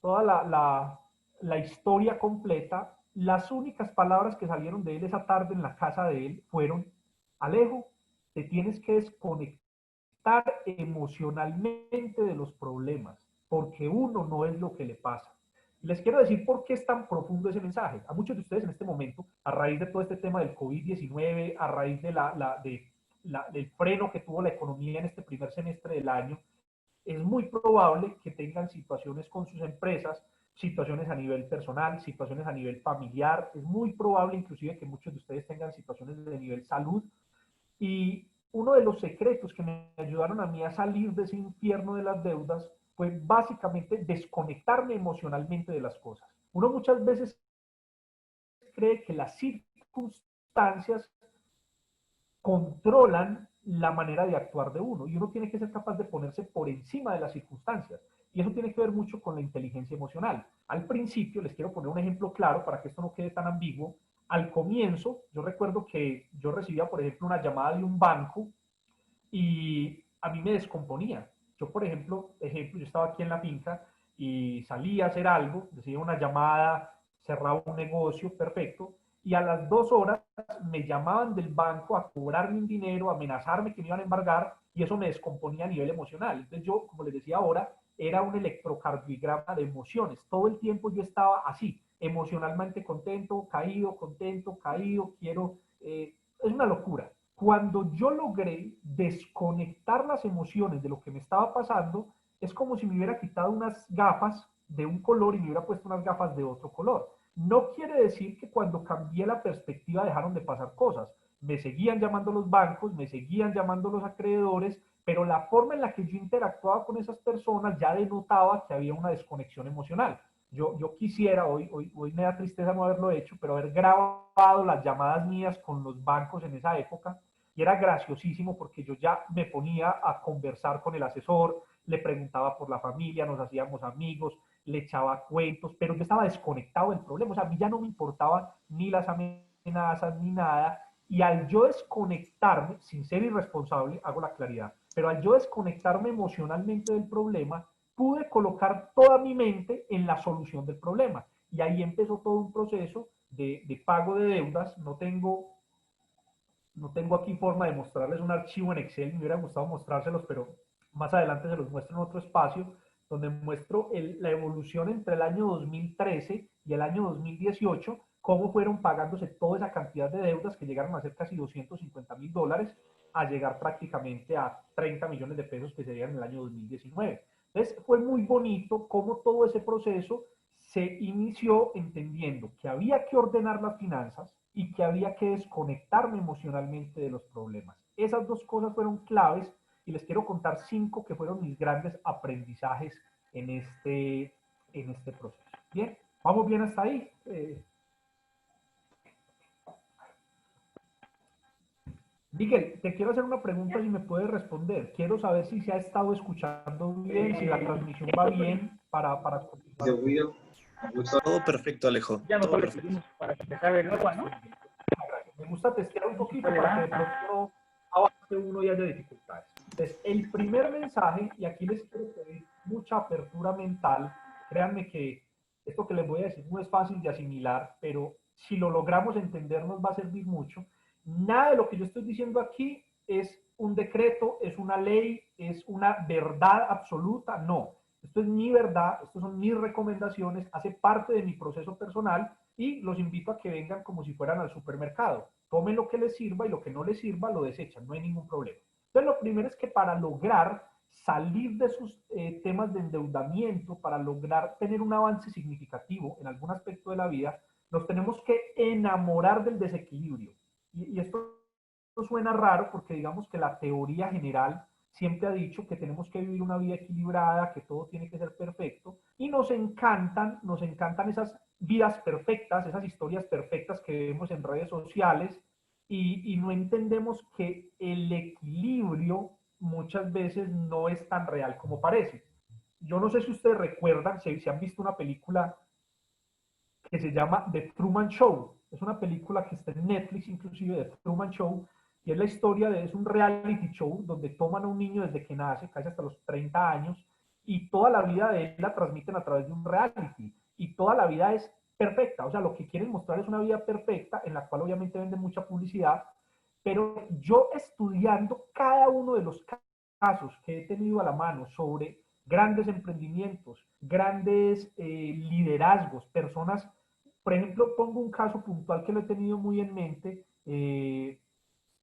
toda la historia completa, las únicas palabras que salieron de él esa tarde en la casa de él fueron: Alejo, te tienes que desconectar emocionalmente de los problemas, porque uno no es lo que le pasa. Les quiero decir por qué es tan profundo ese mensaje. A muchos de ustedes en este momento, a raíz de todo este tema del COVID-19, a raíz del freno que tuvo la economía en este primer semestre del año, es muy probable que tengan situaciones con sus empresas, situaciones a nivel personal, situaciones a nivel familiar. Es muy probable inclusive que muchos de ustedes tengan situaciones de nivel salud. Y uno de los secretos que me ayudaron a mí a salir de ese infierno de las deudas fue básicamente desconectarme emocionalmente de las cosas. Uno muchas veces cree que las circunstancias controlan la manera de actuar de uno y uno tiene que ser capaz de ponerse por encima de las circunstancias. Y eso tiene que ver mucho con la inteligencia emocional. Al principio, les quiero poner un ejemplo claro para que esto no quede tan ambiguo. Al comienzo, yo recuerdo que yo recibía, por ejemplo, una llamada de un banco y a mí me descomponía. Yo, por ejemplo, yo estaba aquí en la finca y salía a hacer algo, recibía una llamada, cerraba un negocio, perfecto, y a las 2 horas me llamaban del banco a cobrarme un dinero, a amenazarme que me iban a embargar, y eso me descomponía a nivel emocional. Entonces yo, como les decía ahora, era un electrocardiograma de emociones. Todo el tiempo yo estaba así, emocionalmente contento, caído, es una locura. Cuando yo logré desconectar las emociones de lo que me estaba pasando, es como si me hubiera quitado unas gafas de un color y me hubiera puesto unas gafas de otro color. No quiere decir que cuando cambié la perspectiva dejaron de pasar cosas. Me seguían llamando los bancos, me seguían llamando los acreedores, pero la forma en la que yo interactuaba con esas personas ya denotaba que había una desconexión emocional. Yo quisiera, hoy me da tristeza no haberlo hecho, pero haber grabado las llamadas mías con los bancos en esa época, y era graciosísimo porque yo ya me ponía a conversar con el asesor, le preguntaba por la familia, nos hacíamos amigos, le echaba cuentos, pero yo estaba desconectado del problema. O sea, a mí ya no me importaban ni las amenazas ni nada. Y al yo desconectarme, sin ser irresponsable, hago la claridad, pero al yo desconectarme emocionalmente del problema, pude colocar toda mi mente en la solución del problema. Y ahí empezó todo un proceso de pago de deudas. No tengo aquí forma de mostrarles un archivo en Excel, me hubiera gustado mostrárselos, pero más adelante se los muestro en otro espacio, donde muestro la evolución entre el año 2013 y el año 2018, cómo fueron pagándose toda esa cantidad de deudas que llegaron a ser casi $250,000, a llegar prácticamente a 30 millones de pesos que se dieron en el año 2019. Entonces fue muy bonito cómo todo ese proceso se inició entendiendo que había que ordenar las finanzas y que había que desconectarme emocionalmente de los problemas. Esas dos cosas fueron claves y les quiero contar 5 que fueron mis grandes aprendizajes en este proceso. Bien, vamos bien hasta ahí. Miguel, te quiero hacer una pregunta si me puedes responder. Quiero saber si se ha estado escuchando bien, si la transmisión va bien para continuar. Todo perfecto, Alejo. Ya no Todo lo perfecto. para empezar el agua, ¿no? Me gusta testear un poquito para que de pronto no avance uno y haya dificultades. Entonces, el primer mensaje, y aquí les quiero pedir mucha apertura mental, créanme que esto que les voy a decir no es fácil de asimilar, pero si lo logramos entender nos va a servir mucho. Nada de lo que yo estoy diciendo aquí es un decreto, es una ley, es una verdad absoluta, no. Esto es mi verdad, estas son mis recomendaciones, hace parte de mi proceso personal y los invito a que vengan como si fueran al supermercado. Tomen lo que les sirva y lo que no les sirva lo desechan, no hay ningún problema. Entonces, lo primero es que para lograr salir de sus temas de endeudamiento, para lograr tener un avance significativo en algún aspecto de la vida, nos tenemos que enamorar del desequilibrio. Y esto suena raro porque digamos que la teoría general siempre ha dicho que tenemos que vivir una vida equilibrada, que todo tiene que ser perfecto, y nos encantan esas vidas perfectas, esas historias perfectas que vemos en redes sociales, y no entendemos que el equilibrio muchas veces no es tan real como parece. Yo no sé si ustedes recuerdan, si han visto una película que se llama The Truman Show. Es una película que está en Netflix, inclusive, The Truman Show, y es la historia es un reality show donde toman a un niño desde que nace, casi hasta los 30 años, y toda la vida de él la transmiten a través de un reality, y toda la vida es perfecta. O sea, lo que quieren mostrar es una vida perfecta, en la cual obviamente venden mucha publicidad, pero yo estudiando cada uno de los casos que he tenido a la mano sobre grandes emprendimientos, grandes liderazgos, personas, por ejemplo, pongo un caso puntual que lo he tenido muy en mente,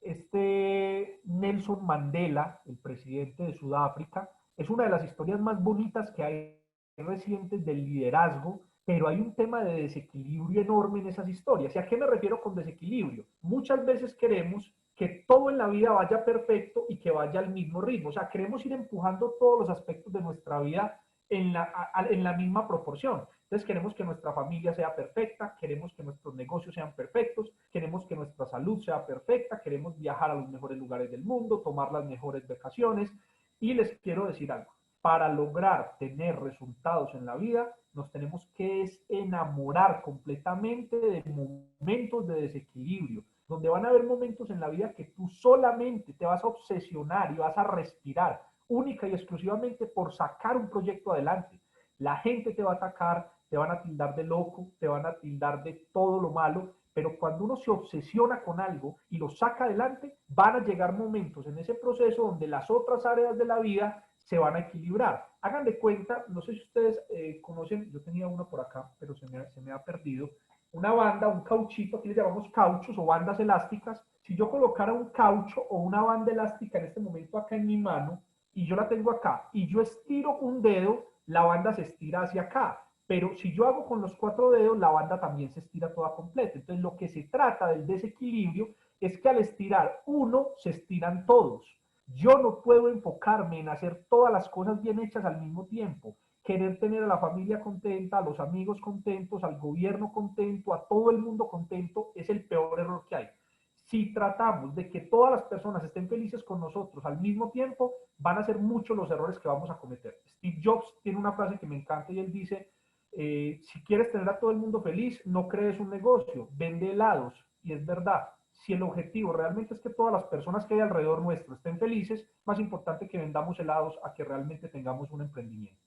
este Nelson Mandela, el presidente de Sudáfrica, es una de las historias más bonitas que hay recientes del liderazgo, pero hay un tema de desequilibrio enorme en esas historias. ¿Y a qué me refiero con desequilibrio? Muchas veces queremos que todo en la vida vaya perfecto y que vaya al mismo ritmo. O sea, queremos ir empujando todos los aspectos de nuestra vida en la misma proporción. Entonces queremos que nuestra familia sea perfecta, queremos que nuestros negocios sean perfectos, queremos que nuestra salud sea perfecta, queremos viajar a los mejores lugares del mundo, tomar las mejores vacaciones. Y les quiero decir algo, para lograr tener resultados en la vida, nos tenemos que enamorar completamente de momentos de desequilibrio, donde van a haber momentos en la vida que tú solamente te vas a obsesionar y vas a respirar única y exclusivamente por sacar un proyecto adelante. La gente te va a atacar, te van a tildar de loco, te van a tildar de todo lo malo, pero cuando uno se obsesiona con algo y lo saca adelante, van a llegar momentos en ese proceso donde las otras áreas de la vida se van a equilibrar. Hagan de cuenta, no sé si ustedes conocen, yo tenía uno por acá, pero se me ha perdido, una banda, un cauchito, aquí le llamamos cauchos o bandas elásticas. Si yo colocara un caucho o una banda elástica en este momento acá en mi mano, y yo la tengo acá, y yo estiro un dedo, la banda se estira hacia acá. Pero si yo hago con los 4 dedos, la banda también se estira toda completa. Entonces, lo que se trata del desequilibrio es que al estirar uno, se estiran todos. Yo no puedo enfocarme en hacer todas las cosas bien hechas al mismo tiempo. Querer tener a la familia contenta, a los amigos contentos, al gobierno contento, a todo el mundo contento, es el peor error que hay. Si tratamos de que todas las personas estén felices con nosotros al mismo tiempo, van a ser muchos los errores que vamos a cometer. Steve Jobs tiene una frase que me encanta y él dice, si quieres tener a todo el mundo feliz, no crees un negocio, vende helados. Y es verdad, si el objetivo realmente es que todas las personas que hay alrededor nuestro estén felices, más importante que vendamos helados a que realmente tengamos un emprendimiento.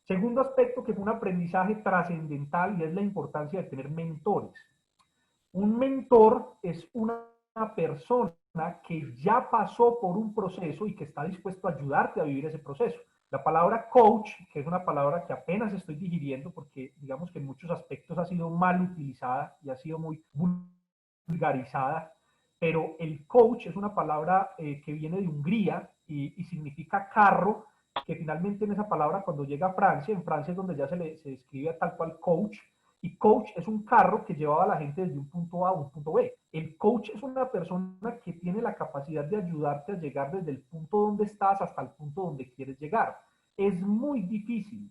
Segundo aspecto que fue un aprendizaje trascendental y es la importancia de tener mentores. Un mentor es una persona que ya pasó por un proceso y que está dispuesto a ayudarte a vivir ese proceso. La palabra coach, que es una palabra que apenas estoy digiriendo porque digamos que en muchos aspectos ha sido mal utilizada y ha sido muy vulgarizada, pero el coach es una palabra que viene de Hungría y significa carro, que finalmente en esa palabra cuando llega a Francia, en Francia es donde ya se escribe tal cual coach, y coach es un carro que llevaba a la gente desde un punto A a un punto B. El coach es una persona que tiene la capacidad de ayudarte a llegar desde el punto donde estás hasta el punto donde quieres llegar. Es muy difícil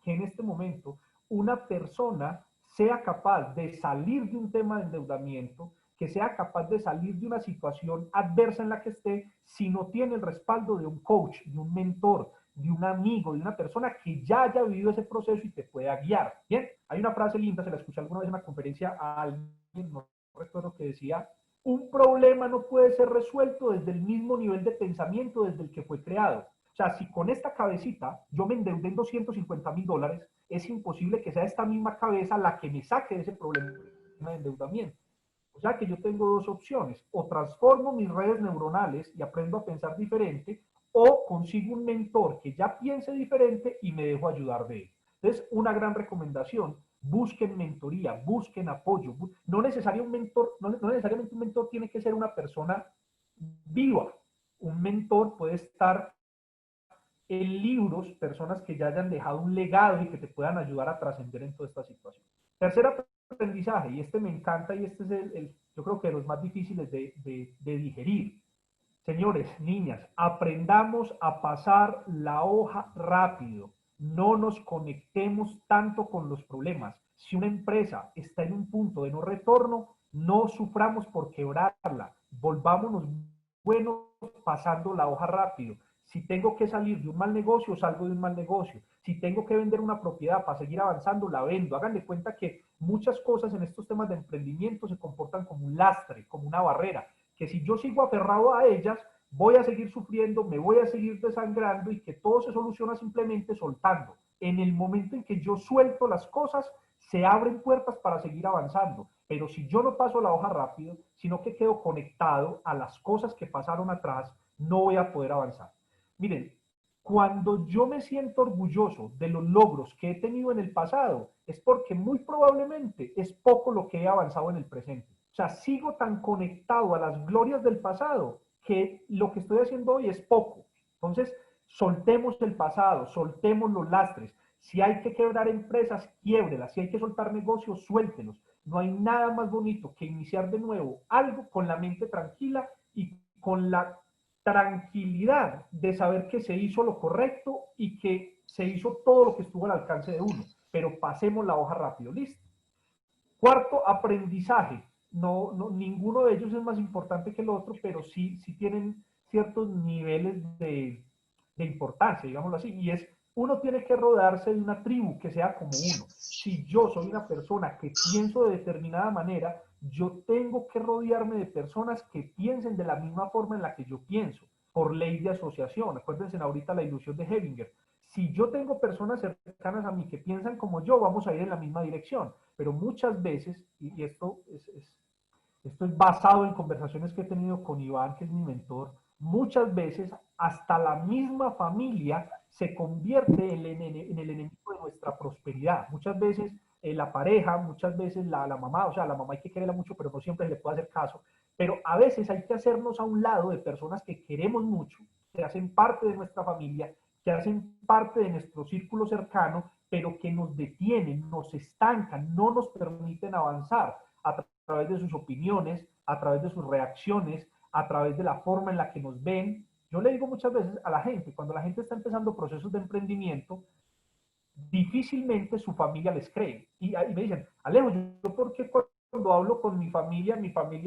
que en este momento una persona sea capaz de salir de un tema de endeudamiento, que sea capaz de salir de una situación adversa en la que esté, si no tiene el respaldo de un coach, de un mentor, de un amigo, de una persona que ya haya vivido ese proceso y te pueda guiar. Bien, hay una frase linda, se la escuché alguna vez en una conferencia a alguien, no recuerdo, que decía, un problema no puede ser resuelto desde el mismo nivel de pensamiento desde el que fue creado. O sea, si con esta cabecita yo me endeudé en $250,000, es imposible que sea esta misma cabeza la que me saque de ese problema de endeudamiento. O sea que yo tengo dos opciones, o transformo mis redes neuronales y aprendo a pensar diferente, o consigo un mentor que ya piense diferente y me dejo ayudar de él. Entonces, una gran recomendación, busquen mentoría, busquen apoyo. No necesariamente un mentor tiene que ser una persona viva. Un mentor puede estar en libros, personas que ya hayan dejado un legado y que te puedan ayudar a trascender en toda esta situación. Tercer aprendizaje, y este me encanta y este es yo creo que de los más difíciles de digerir. Señores, niñas, aprendamos a pasar la hoja rápido. No nos conectemos tanto con los problemas. Si una empresa está en un punto de no retorno, no suframos por quebrarla, volvámonos buenos pasando la hoja rápido. Si tengo que salir de un mal negocio, salgo de un mal negocio. Si tengo que vender una propiedad para seguir avanzando, la vendo. Hagan de cuenta que muchas cosas en estos temas de emprendimiento se comportan como un lastre, como una barrera, que si yo sigo aferrado a ellas, voy a seguir sufriendo, me voy a seguir desangrando y que todo se soluciona simplemente soltando. En el momento en que yo suelto las cosas, se abren puertas para seguir avanzando. Pero si yo no paso la hoja rápido, sino que quedo conectado a las cosas que pasaron atrás, no voy a poder avanzar. Miren, cuando yo me siento orgulloso de los logros que he tenido en el pasado, es porque muy probablemente es poco lo que he avanzado en el presente. O sea, sigo tan conectado a las glorias del pasado que lo que estoy haciendo hoy es poco. Entonces, soltemos el pasado, soltemos los lastres. Si hay que quebrar empresas, quiébrelas. Si hay que soltar negocios, suéltelos. No hay nada más bonito que iniciar de nuevo algo con la mente tranquila y con la tranquilidad de saber que se hizo lo correcto y que se hizo todo lo que estuvo al alcance de uno. Pero pasemos la hoja rápido, listo. Cuarto, aprendizaje. Ninguno de ellos es más importante que el otro, pero sí tienen ciertos niveles de importancia, digámoslo así, y es, uno tiene que rodearse de una tribu que sea como uno. Si yo soy una persona que pienso de determinada manera, yo tengo que rodearme de personas que piensen de la misma forma en la que yo pienso, por ley de asociación. Acuérdense ahorita la ilusión de Hellinger. Si yo tengo personas cercanas a mí que piensan como yo, vamos a ir en la misma dirección. Pero muchas veces, y esto es basado en conversaciones que he tenido con Iván, que es mi mentor, muchas veces hasta la misma familia se convierte en el enemigo de nuestra prosperidad. Muchas veces la pareja, muchas veces la mamá, o sea, la mamá hay que quererla mucho, pero no siempre se le puede hacer caso. Pero a veces hay que hacernos a un lado de personas que queremos mucho, que hacen parte de nuestra familia, que hacen parte de nuestro círculo cercano, pero que nos detienen, nos estancan, no nos permiten avanzar a través de sus opiniones, a través de sus reacciones, a través de la forma en la que nos ven. Yo le digo muchas veces a la gente, cuando la gente está empezando procesos de emprendimiento, difícilmente su familia les cree. Y me dicen, Alejo, ¿yo por qué cuando hablo con mi familia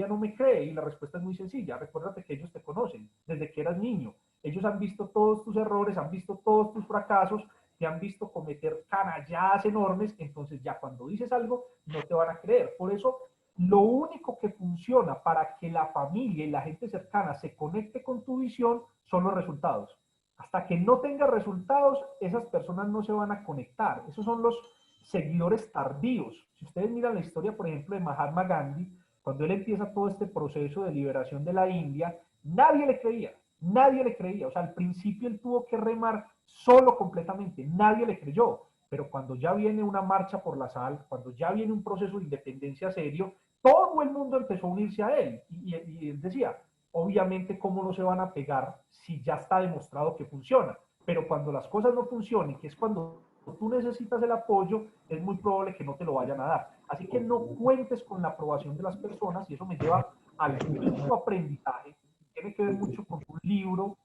no me cree? Y la respuesta es muy sencilla. Recuérdate que ellos te conocen desde que eras niño. Ellos han visto todos tus errores, han visto todos tus fracasos, te han visto cometer canalladas enormes, entonces ya cuando dices algo no te van a creer. Por eso, lo único que funciona para que la familia y la gente cercana se conecte con tu visión son los resultados. Hasta que no tenga resultados, esas personas no se van a conectar. Esos son los seguidores tardíos. Si ustedes miran la historia, por ejemplo, de Mahatma Gandhi, cuando él empieza todo este proceso de liberación de la India, nadie le creía, nadie le creía. O sea, al principio él tuvo que remar solo completamente, nadie le creyó. Pero cuando ya viene una marcha por la sal, cuando ya viene un proceso de independencia serio, todo el mundo empezó a unirse a él. Y él decía, obviamente, ¿cómo no se van a pegar si ya está demostrado que funciona? Pero cuando las cosas no funcionen, que es cuando tú necesitas el apoyo, es muy probable que no te lo vayan a dar. Así que no cuentes con la aprobación de las personas y eso me lleva al quinto aprendizaje. Tiene que ver mucho con un libro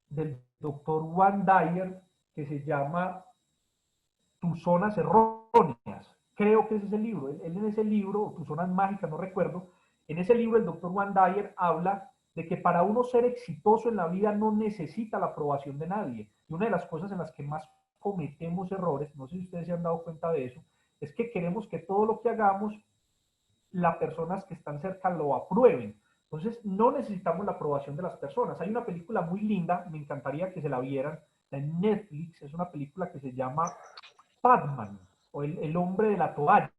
del doctor Juan Dyer que se llama Tus zonas erróneas. Creo que ese es el libro. Él en ese libro, Tus zonas mágicas, no recuerdo, en ese libro el doctor Juan Dyer habla de que para uno ser exitoso en la vida no necesita la aprobación de nadie. Y una de las cosas en las que más cometemos errores, no sé si ustedes se han dado cuenta de eso, es que queremos que todo lo que hagamos, las personas que están cerca lo aprueben. Entonces, no necesitamos la aprobación de las personas. Hay una película muy linda, me encantaría que se la vieran, en Netflix, es una película que se llama Padman, o el hombre de la toalla.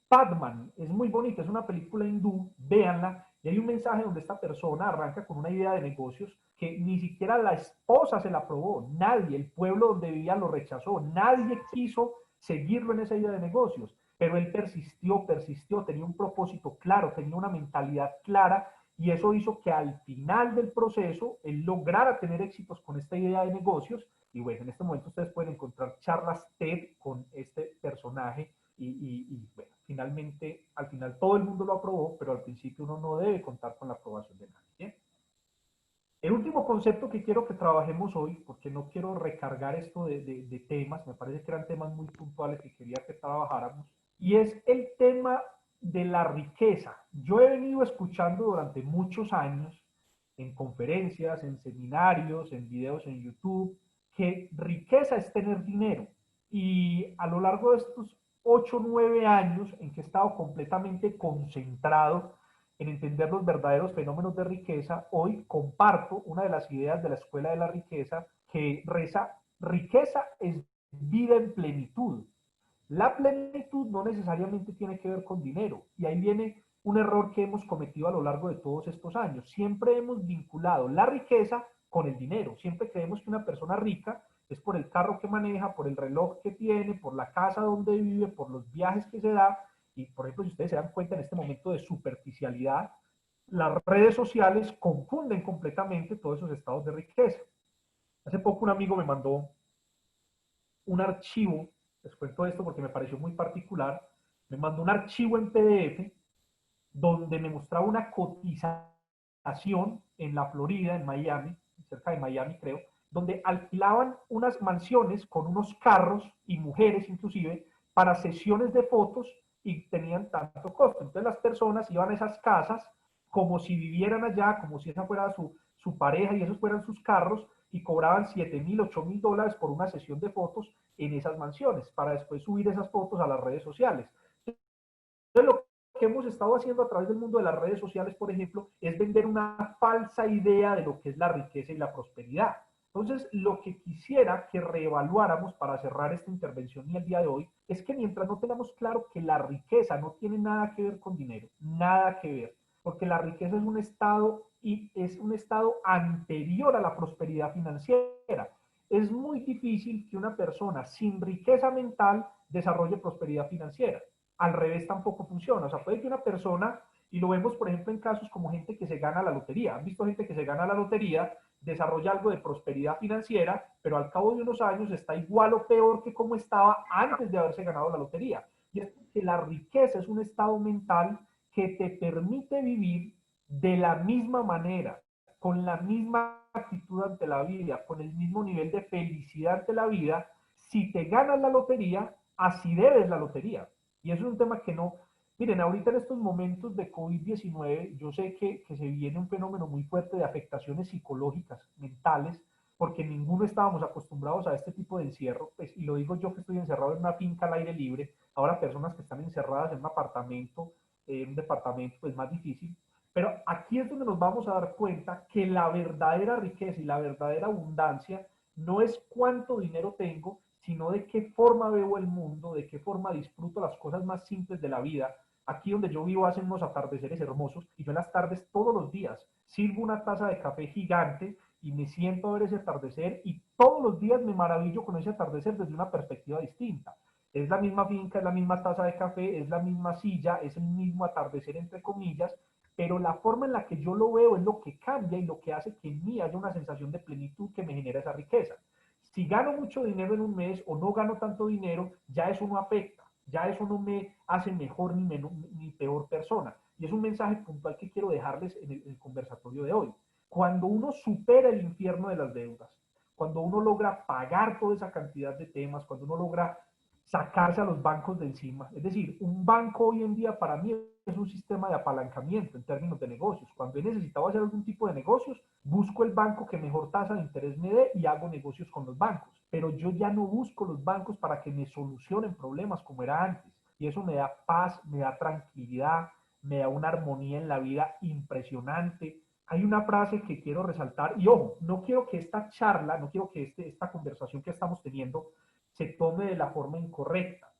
Padman, es muy bonita, es una película hindú, véanla, y hay un mensaje donde esta persona arranca con una idea de negocios que ni siquiera la esposa se la aprobó, nadie, el pueblo donde vivía lo rechazó, nadie quiso seguirlo en esa idea de negocios, pero él persistió, tenía un propósito claro, tenía una mentalidad clara, y eso hizo que al final del proceso él lograra tener éxitos con esta idea de negocios. Y bueno, en este momento ustedes pueden encontrar charlas TED con este personaje y bueno, finalmente, al final todo el mundo lo aprobó, pero al principio uno no debe contar con la aprobación de nadie. ¿Bien? El último concepto que quiero que trabajemos hoy, porque no quiero recargar esto de temas, me parece que eran temas muy puntuales que quería que trabajáramos, y es el tema de la riqueza. Yo he venido escuchando durante muchos años, en conferencias, en seminarios, en videos en YouTube, que riqueza es tener dinero. Y a lo largo de estos 8 o 9 años en que he estado completamente concentrado en entender los verdaderos fenómenos de riqueza, hoy comparto una de las ideas de la Escuela de la Riqueza que reza: riqueza es vida en plenitud. La plenitud no necesariamente tiene que ver con dinero, y ahí viene un error que hemos cometido a lo largo de todos estos años. Siempre hemos vinculado la riqueza con el dinero. Siempre creemos que una persona rica es por el carro que maneja, por el reloj que tiene, por la casa donde vive, por los viajes que se da. Y, por ejemplo, si ustedes se dan cuenta en este momento de superficialidad, las redes sociales confunden completamente todos esos estados de riqueza. Hace poco un amigo me mandó un archivo, les cuento esto porque me pareció muy particular, me mandó un archivo en PDF donde me mostraba una cotización en la Florida, en Miami, cerca de Miami creo, donde alquilaban unas mansiones con unos carros y mujeres inclusive para sesiones de fotos y tenían tanto costo. Entonces las personas iban a esas casas como si vivieran allá, como si esa fuera su pareja y esos fueran sus carros, y cobraban $7,000, $8,000 por una sesión de fotos en esas mansiones para después subir esas fotos a las redes sociales. Entonces, lo que hemos estado haciendo a través del mundo de las redes sociales, por ejemplo, es vender una falsa idea de lo que es la riqueza y la prosperidad. Entonces, lo que quisiera que reevaluáramos para cerrar esta intervención y el día de hoy es que mientras no tengamos claro que la riqueza no tiene nada que ver con dinero, nada que ver, porque la riqueza es un estado y es un estado anterior a la prosperidad financiera. Es muy difícil que una persona sin riqueza mental desarrolle prosperidad financiera. Al revés tampoco funciona. O sea, puede que una persona, y lo vemos por ejemplo en casos como gente que se gana la lotería, han visto gente que se gana la lotería, desarrolla algo de prosperidad financiera, pero al cabo de unos años está igual o peor que como estaba antes de haberse ganado la lotería. Y es que la riqueza es un estado mental que te permite vivir de la misma manera, con la misma actitud ante la vida, con el mismo nivel de felicidad ante la vida. Si te ganas la lotería, así debes la lotería. Y eso es un tema que no... Miren, ahorita en estos momentos de COVID-19, yo sé que se viene un fenómeno muy fuerte de afectaciones psicológicas, mentales, porque ninguno estábamos acostumbrados a este tipo de encierro, pues, y lo digo yo que estoy encerrado en una finca al aire libre, ahora personas que están encerradas en un apartamento, un departamento, pues más difícil. Pero aquí es donde nos vamos a dar cuenta que la verdadera riqueza y la verdadera abundancia no es cuánto dinero tengo, sino de qué forma veo el mundo, de qué forma disfruto las cosas más simples de la vida. Aquí donde yo vivo hacen unos atardeceres hermosos, y yo en las tardes todos los días sirvo una taza de café gigante y me siento a ver ese atardecer, y todos los días me maravillo con ese atardecer desde una perspectiva distinta. Es la misma finca, es la misma taza de café, es la misma silla, es el mismo atardecer entre comillas, pero la forma en la que yo lo veo es lo que cambia y lo que hace que en mí haya una sensación de plenitud que me genera esa riqueza. Si gano mucho dinero en un mes o no gano tanto dinero, ya eso no afecta, ya eso no me hace mejor ni peor persona. Y es un mensaje puntual que quiero dejarles en el conversatorio de hoy. Cuando uno supera el infierno de las deudas, cuando uno logra pagar toda esa cantidad de temas, cuando uno logra sacarse a los bancos de encima. Es decir, un banco hoy en día para mí es un sistema de apalancamiento en términos de negocios. Cuando he necesitado hacer algún tipo de negocios, busco el banco que mejor tasa de interés me dé y hago negocios con los bancos. Pero yo ya no busco los bancos para que me solucionen problemas como era antes. Y eso me da paz, me da tranquilidad, me da una armonía en la vida impresionante. Hay una frase que quiero resaltar, y ojo, no quiero que esta charla, no quiero que esta conversación que estamos teniendo se tome de la forma incorrecta.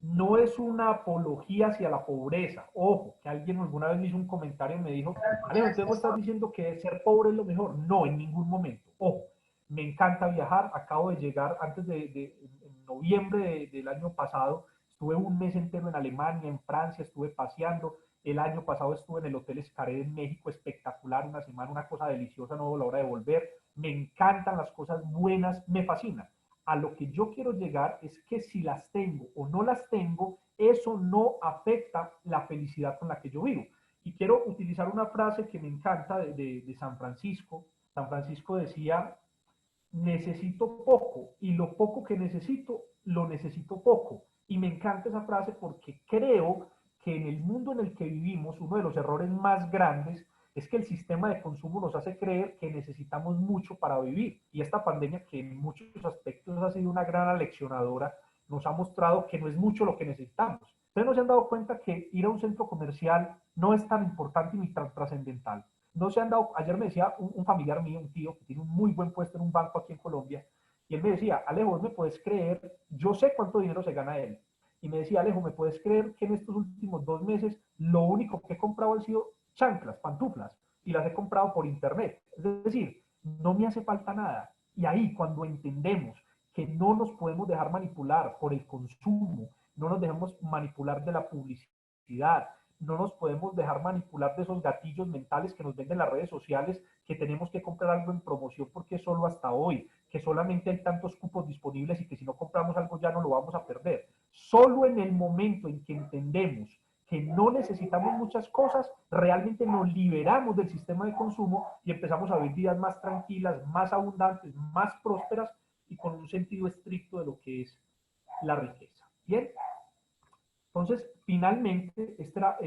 No es una apología hacia la pobreza. Ojo, que alguien alguna vez me hizo un comentario y me dijo: Alejo, entonces vos estás diciendo que ser pobre es lo mejor. No, en ningún momento. Ojo, me encanta viajar. Acabo de llegar antes en noviembre del año pasado. Estuve un mes entero en Alemania, en Francia, estuve paseando. El año pasado estuve en el Hotel Xcaret en México, espectacular, una semana, una cosa deliciosa, no hubo la hora de volver. Me encantan las cosas buenas, me fascinan. A lo que yo quiero llegar es que si las tengo o no las tengo, eso no afecta la felicidad con la que yo vivo. Y quiero utilizar una frase que me encanta de San Francisco. San Francisco decía, necesito poco y lo poco que necesito, lo necesito poco. Y me encanta esa frase porque creo que en el mundo en el que vivimos, uno de los errores más grandes es que el sistema de consumo nos hace creer que necesitamos mucho para vivir. Y esta pandemia, que en muchos aspectos ha sido una gran aleccionadora, nos ha mostrado que no es mucho lo que necesitamos. Ustedes no se han dado cuenta que ir a un centro comercial no es tan importante ni tan trascendental. No se han dado, ayer me decía un familiar mío, un tío que tiene un muy buen puesto en un banco aquí en Colombia, y él me decía, Alejo, ¿vos me puedes creer? Yo sé cuánto dinero se gana él. Y me decía, Alejo, ¿me puedes creer que en estos últimos 2 meses lo único que he comprado han sido chanclas, pantuflas, y las he comprado por internet? Es decir, no me hace falta nada. Y ahí, cuando entendemos que no nos podemos dejar manipular por el consumo, no nos dejemos manipular de la publicidad, no nos podemos dejar manipular de esos gatillos mentales que nos venden las redes sociales, que tenemos que comprar algo en promoción porque es solo hasta hoy, que solamente hay tantos cupos disponibles y que si no compramos algo ya no lo vamos a perder. Solo en el momento en que entendemos que no necesitamos muchas cosas, realmente nos liberamos del sistema de consumo y empezamos a vivir vidas más tranquilas, más abundantes, más prósperas y con un sentido estricto de lo que es la riqueza. Bien, entonces, finalmente, este era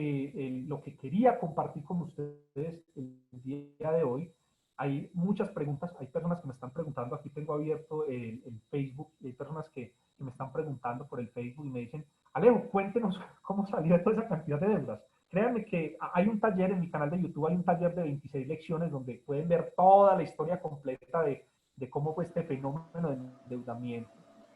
lo que quería compartir con ustedes el día de hoy. Hay muchas preguntas, hay personas que me están preguntando, aquí tengo abierto el Facebook, y hay personas que me están preguntando por el Facebook y me dicen, Alejo, cuéntenos cómo salir de toda esa cantidad de deudas. Créanme que hay un taller en mi canal de YouTube, hay un taller de 26 lecciones donde pueden ver toda la historia completa de cómo fue este fenómeno de endeudamiento.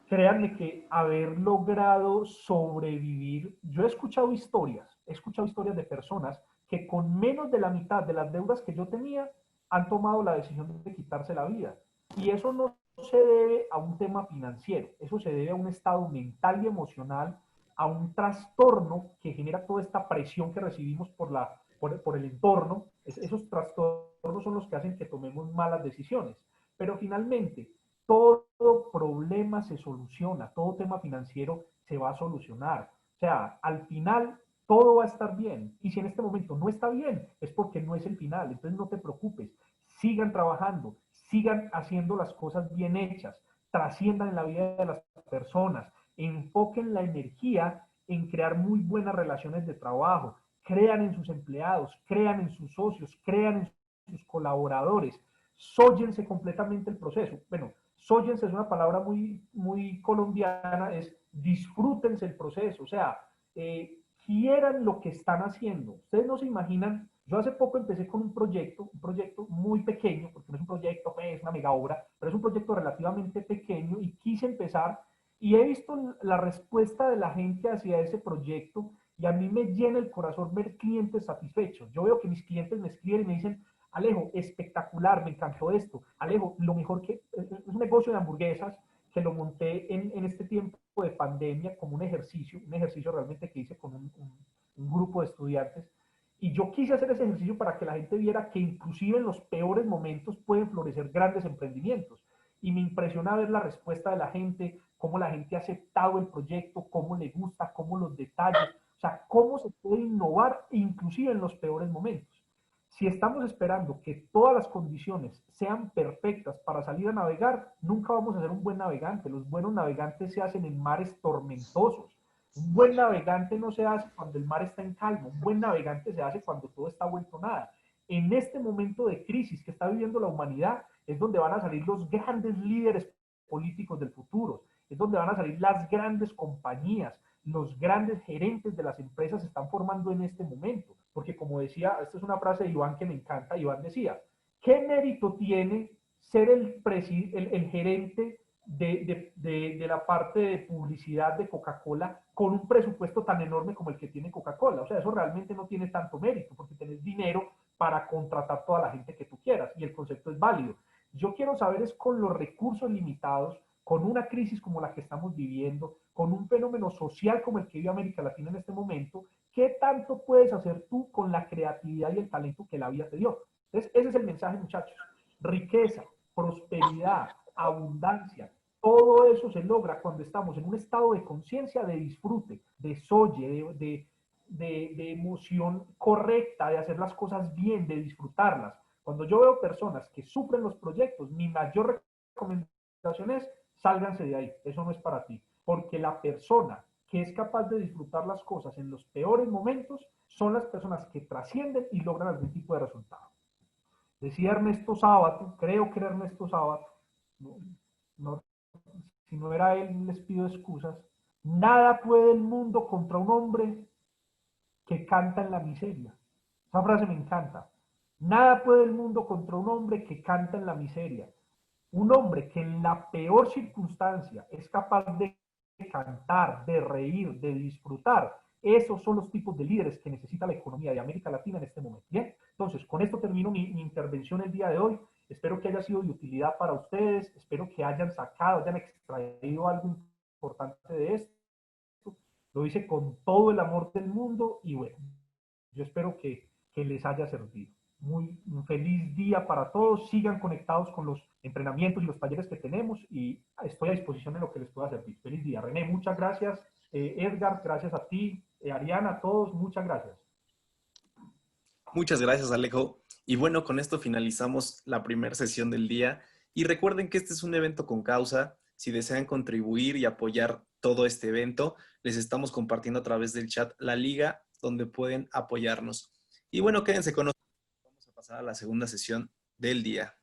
Créanme que haber logrado sobrevivir, yo he escuchado historias de personas que con menos de la mitad de las deudas que yo tenía han tomado la decisión de quitarse la vida. Y eso no se debe a un tema financiero, eso se debe a un estado mental y emocional, a un trastorno que genera toda esta presión que recibimos por el entorno. Esos trastornos son los que hacen que tomemos malas decisiones. Pero finalmente, todo problema se soluciona, todo tema financiero se va a solucionar. O sea, al final todo va a estar bien. Y si en este momento no está bien, es porque no es el final. Entonces no te preocupes. Sigan trabajando, sigan haciendo las cosas bien hechas, trasciendan en la vida de las personas, enfoquen la energía en crear muy buenas relaciones de trabajo, crean en sus empleados, crean en sus socios, crean en sus colaboradores, sóllense completamente el proceso. Bueno, sóllense es una palabra muy colombiana, es disfrútense el proceso, o sea, quieran lo que están haciendo. Ustedes no se imaginan, yo hace poco empecé con un proyecto muy pequeño, porque no es un proyecto, es una mega obra, pero es un proyecto relativamente pequeño y quise empezar y he visto la respuesta de la gente hacia ese proyecto y a mí me llena el corazón ver clientes satisfechos. Yo veo que mis clientes me escriben y me dicen, Alejo, espectacular, me encantó esto. Alejo, lo mejor que es un negocio de hamburguesas que lo monté en este tiempo de pandemia como un ejercicio realmente que hice con un grupo de estudiantes. Y yo quise hacer ese ejercicio para que la gente viera que inclusive en los peores momentos pueden florecer grandes emprendimientos. Y me impresiona ver la respuesta de la gente, cómo la gente ha aceptado el proyecto, cómo le gusta, cómo los detalles, o sea, cómo se puede innovar inclusive en los peores momentos. Si estamos esperando que todas las condiciones sean perfectas para salir a navegar, nunca vamos a ser un buen navegante. Los buenos navegantes se hacen en mares tormentosos. Un buen navegante no se hace cuando el mar está en calma. Un buen navegante se hace cuando todo está vuelto nada. En este momento de crisis que está viviendo la humanidad es donde van a salir los grandes líderes políticos del futuro. Es donde van a salir las grandes compañías, los grandes gerentes de las empresas se están formando en este momento. Porque como decía, esta es una frase de Iván que me encanta, Iván decía, ¿qué mérito tiene ser el gerente de la parte de publicidad de Coca-Cola con un presupuesto tan enorme como el que tiene Coca-Cola? O sea, eso realmente no tiene tanto mérito porque tenés dinero para contratar toda la gente que tú quieras y el concepto es válido. Yo quiero saber es con los recursos limitados, con una crisis como la que estamos viviendo, con un fenómeno social como el que vive América Latina en este momento, ¿qué tanto puedes hacer tú con la creatividad y el talento que la vida te dio? Entonces, ese es el mensaje, muchachos. Riqueza, prosperidad, abundancia, todo eso se logra cuando estamos en un estado de conciencia, de disfrute, de soye, de emoción correcta, de hacer las cosas bien, de disfrutarlas. Cuando yo veo personas que sufren los proyectos, mi mayor recomendación es sálganse de ahí, eso no es para ti, porque la persona que es capaz de disfrutar las cosas en los peores momentos son las personas que trascienden y logran algún tipo de resultado. Decía Ernesto Sábato, creo que era Ernesto Sábato, no, no, si no era él les pido excusas, nada puede el mundo contra un hombre que canta en la miseria. Esa frase me encanta. Nada puede el mundo contra un hombre que canta en la miseria. Un hombre que en la peor circunstancia es capaz de cantar, de reír, de disfrutar. Esos son los tipos de líderes que necesita la economía de América Latina en este momento. Bien, entonces con esto termino mi intervención el día de hoy. Espero que haya sido de utilidad para ustedes. Espero que hayan sacado, hayan extraído algo importante de esto. Lo hice con todo el amor del mundo y bueno, yo espero que les haya servido. Un feliz día para todos. Sigan conectados con los entrenamientos y los talleres que tenemos y estoy a disposición en lo que les pueda servir. Feliz día. René, muchas gracias. Edgar, gracias a ti. Ariana, a todos, muchas gracias. Muchas gracias, Alejo. Y bueno, con esto finalizamos la primera sesión del día. Y recuerden que este es un evento con causa. Si desean contribuir y apoyar todo este evento, les estamos compartiendo a través del chat la liga donde pueden apoyarnos. Y bueno, quédense con nosotros. Vamos a pasar a la segunda sesión del día.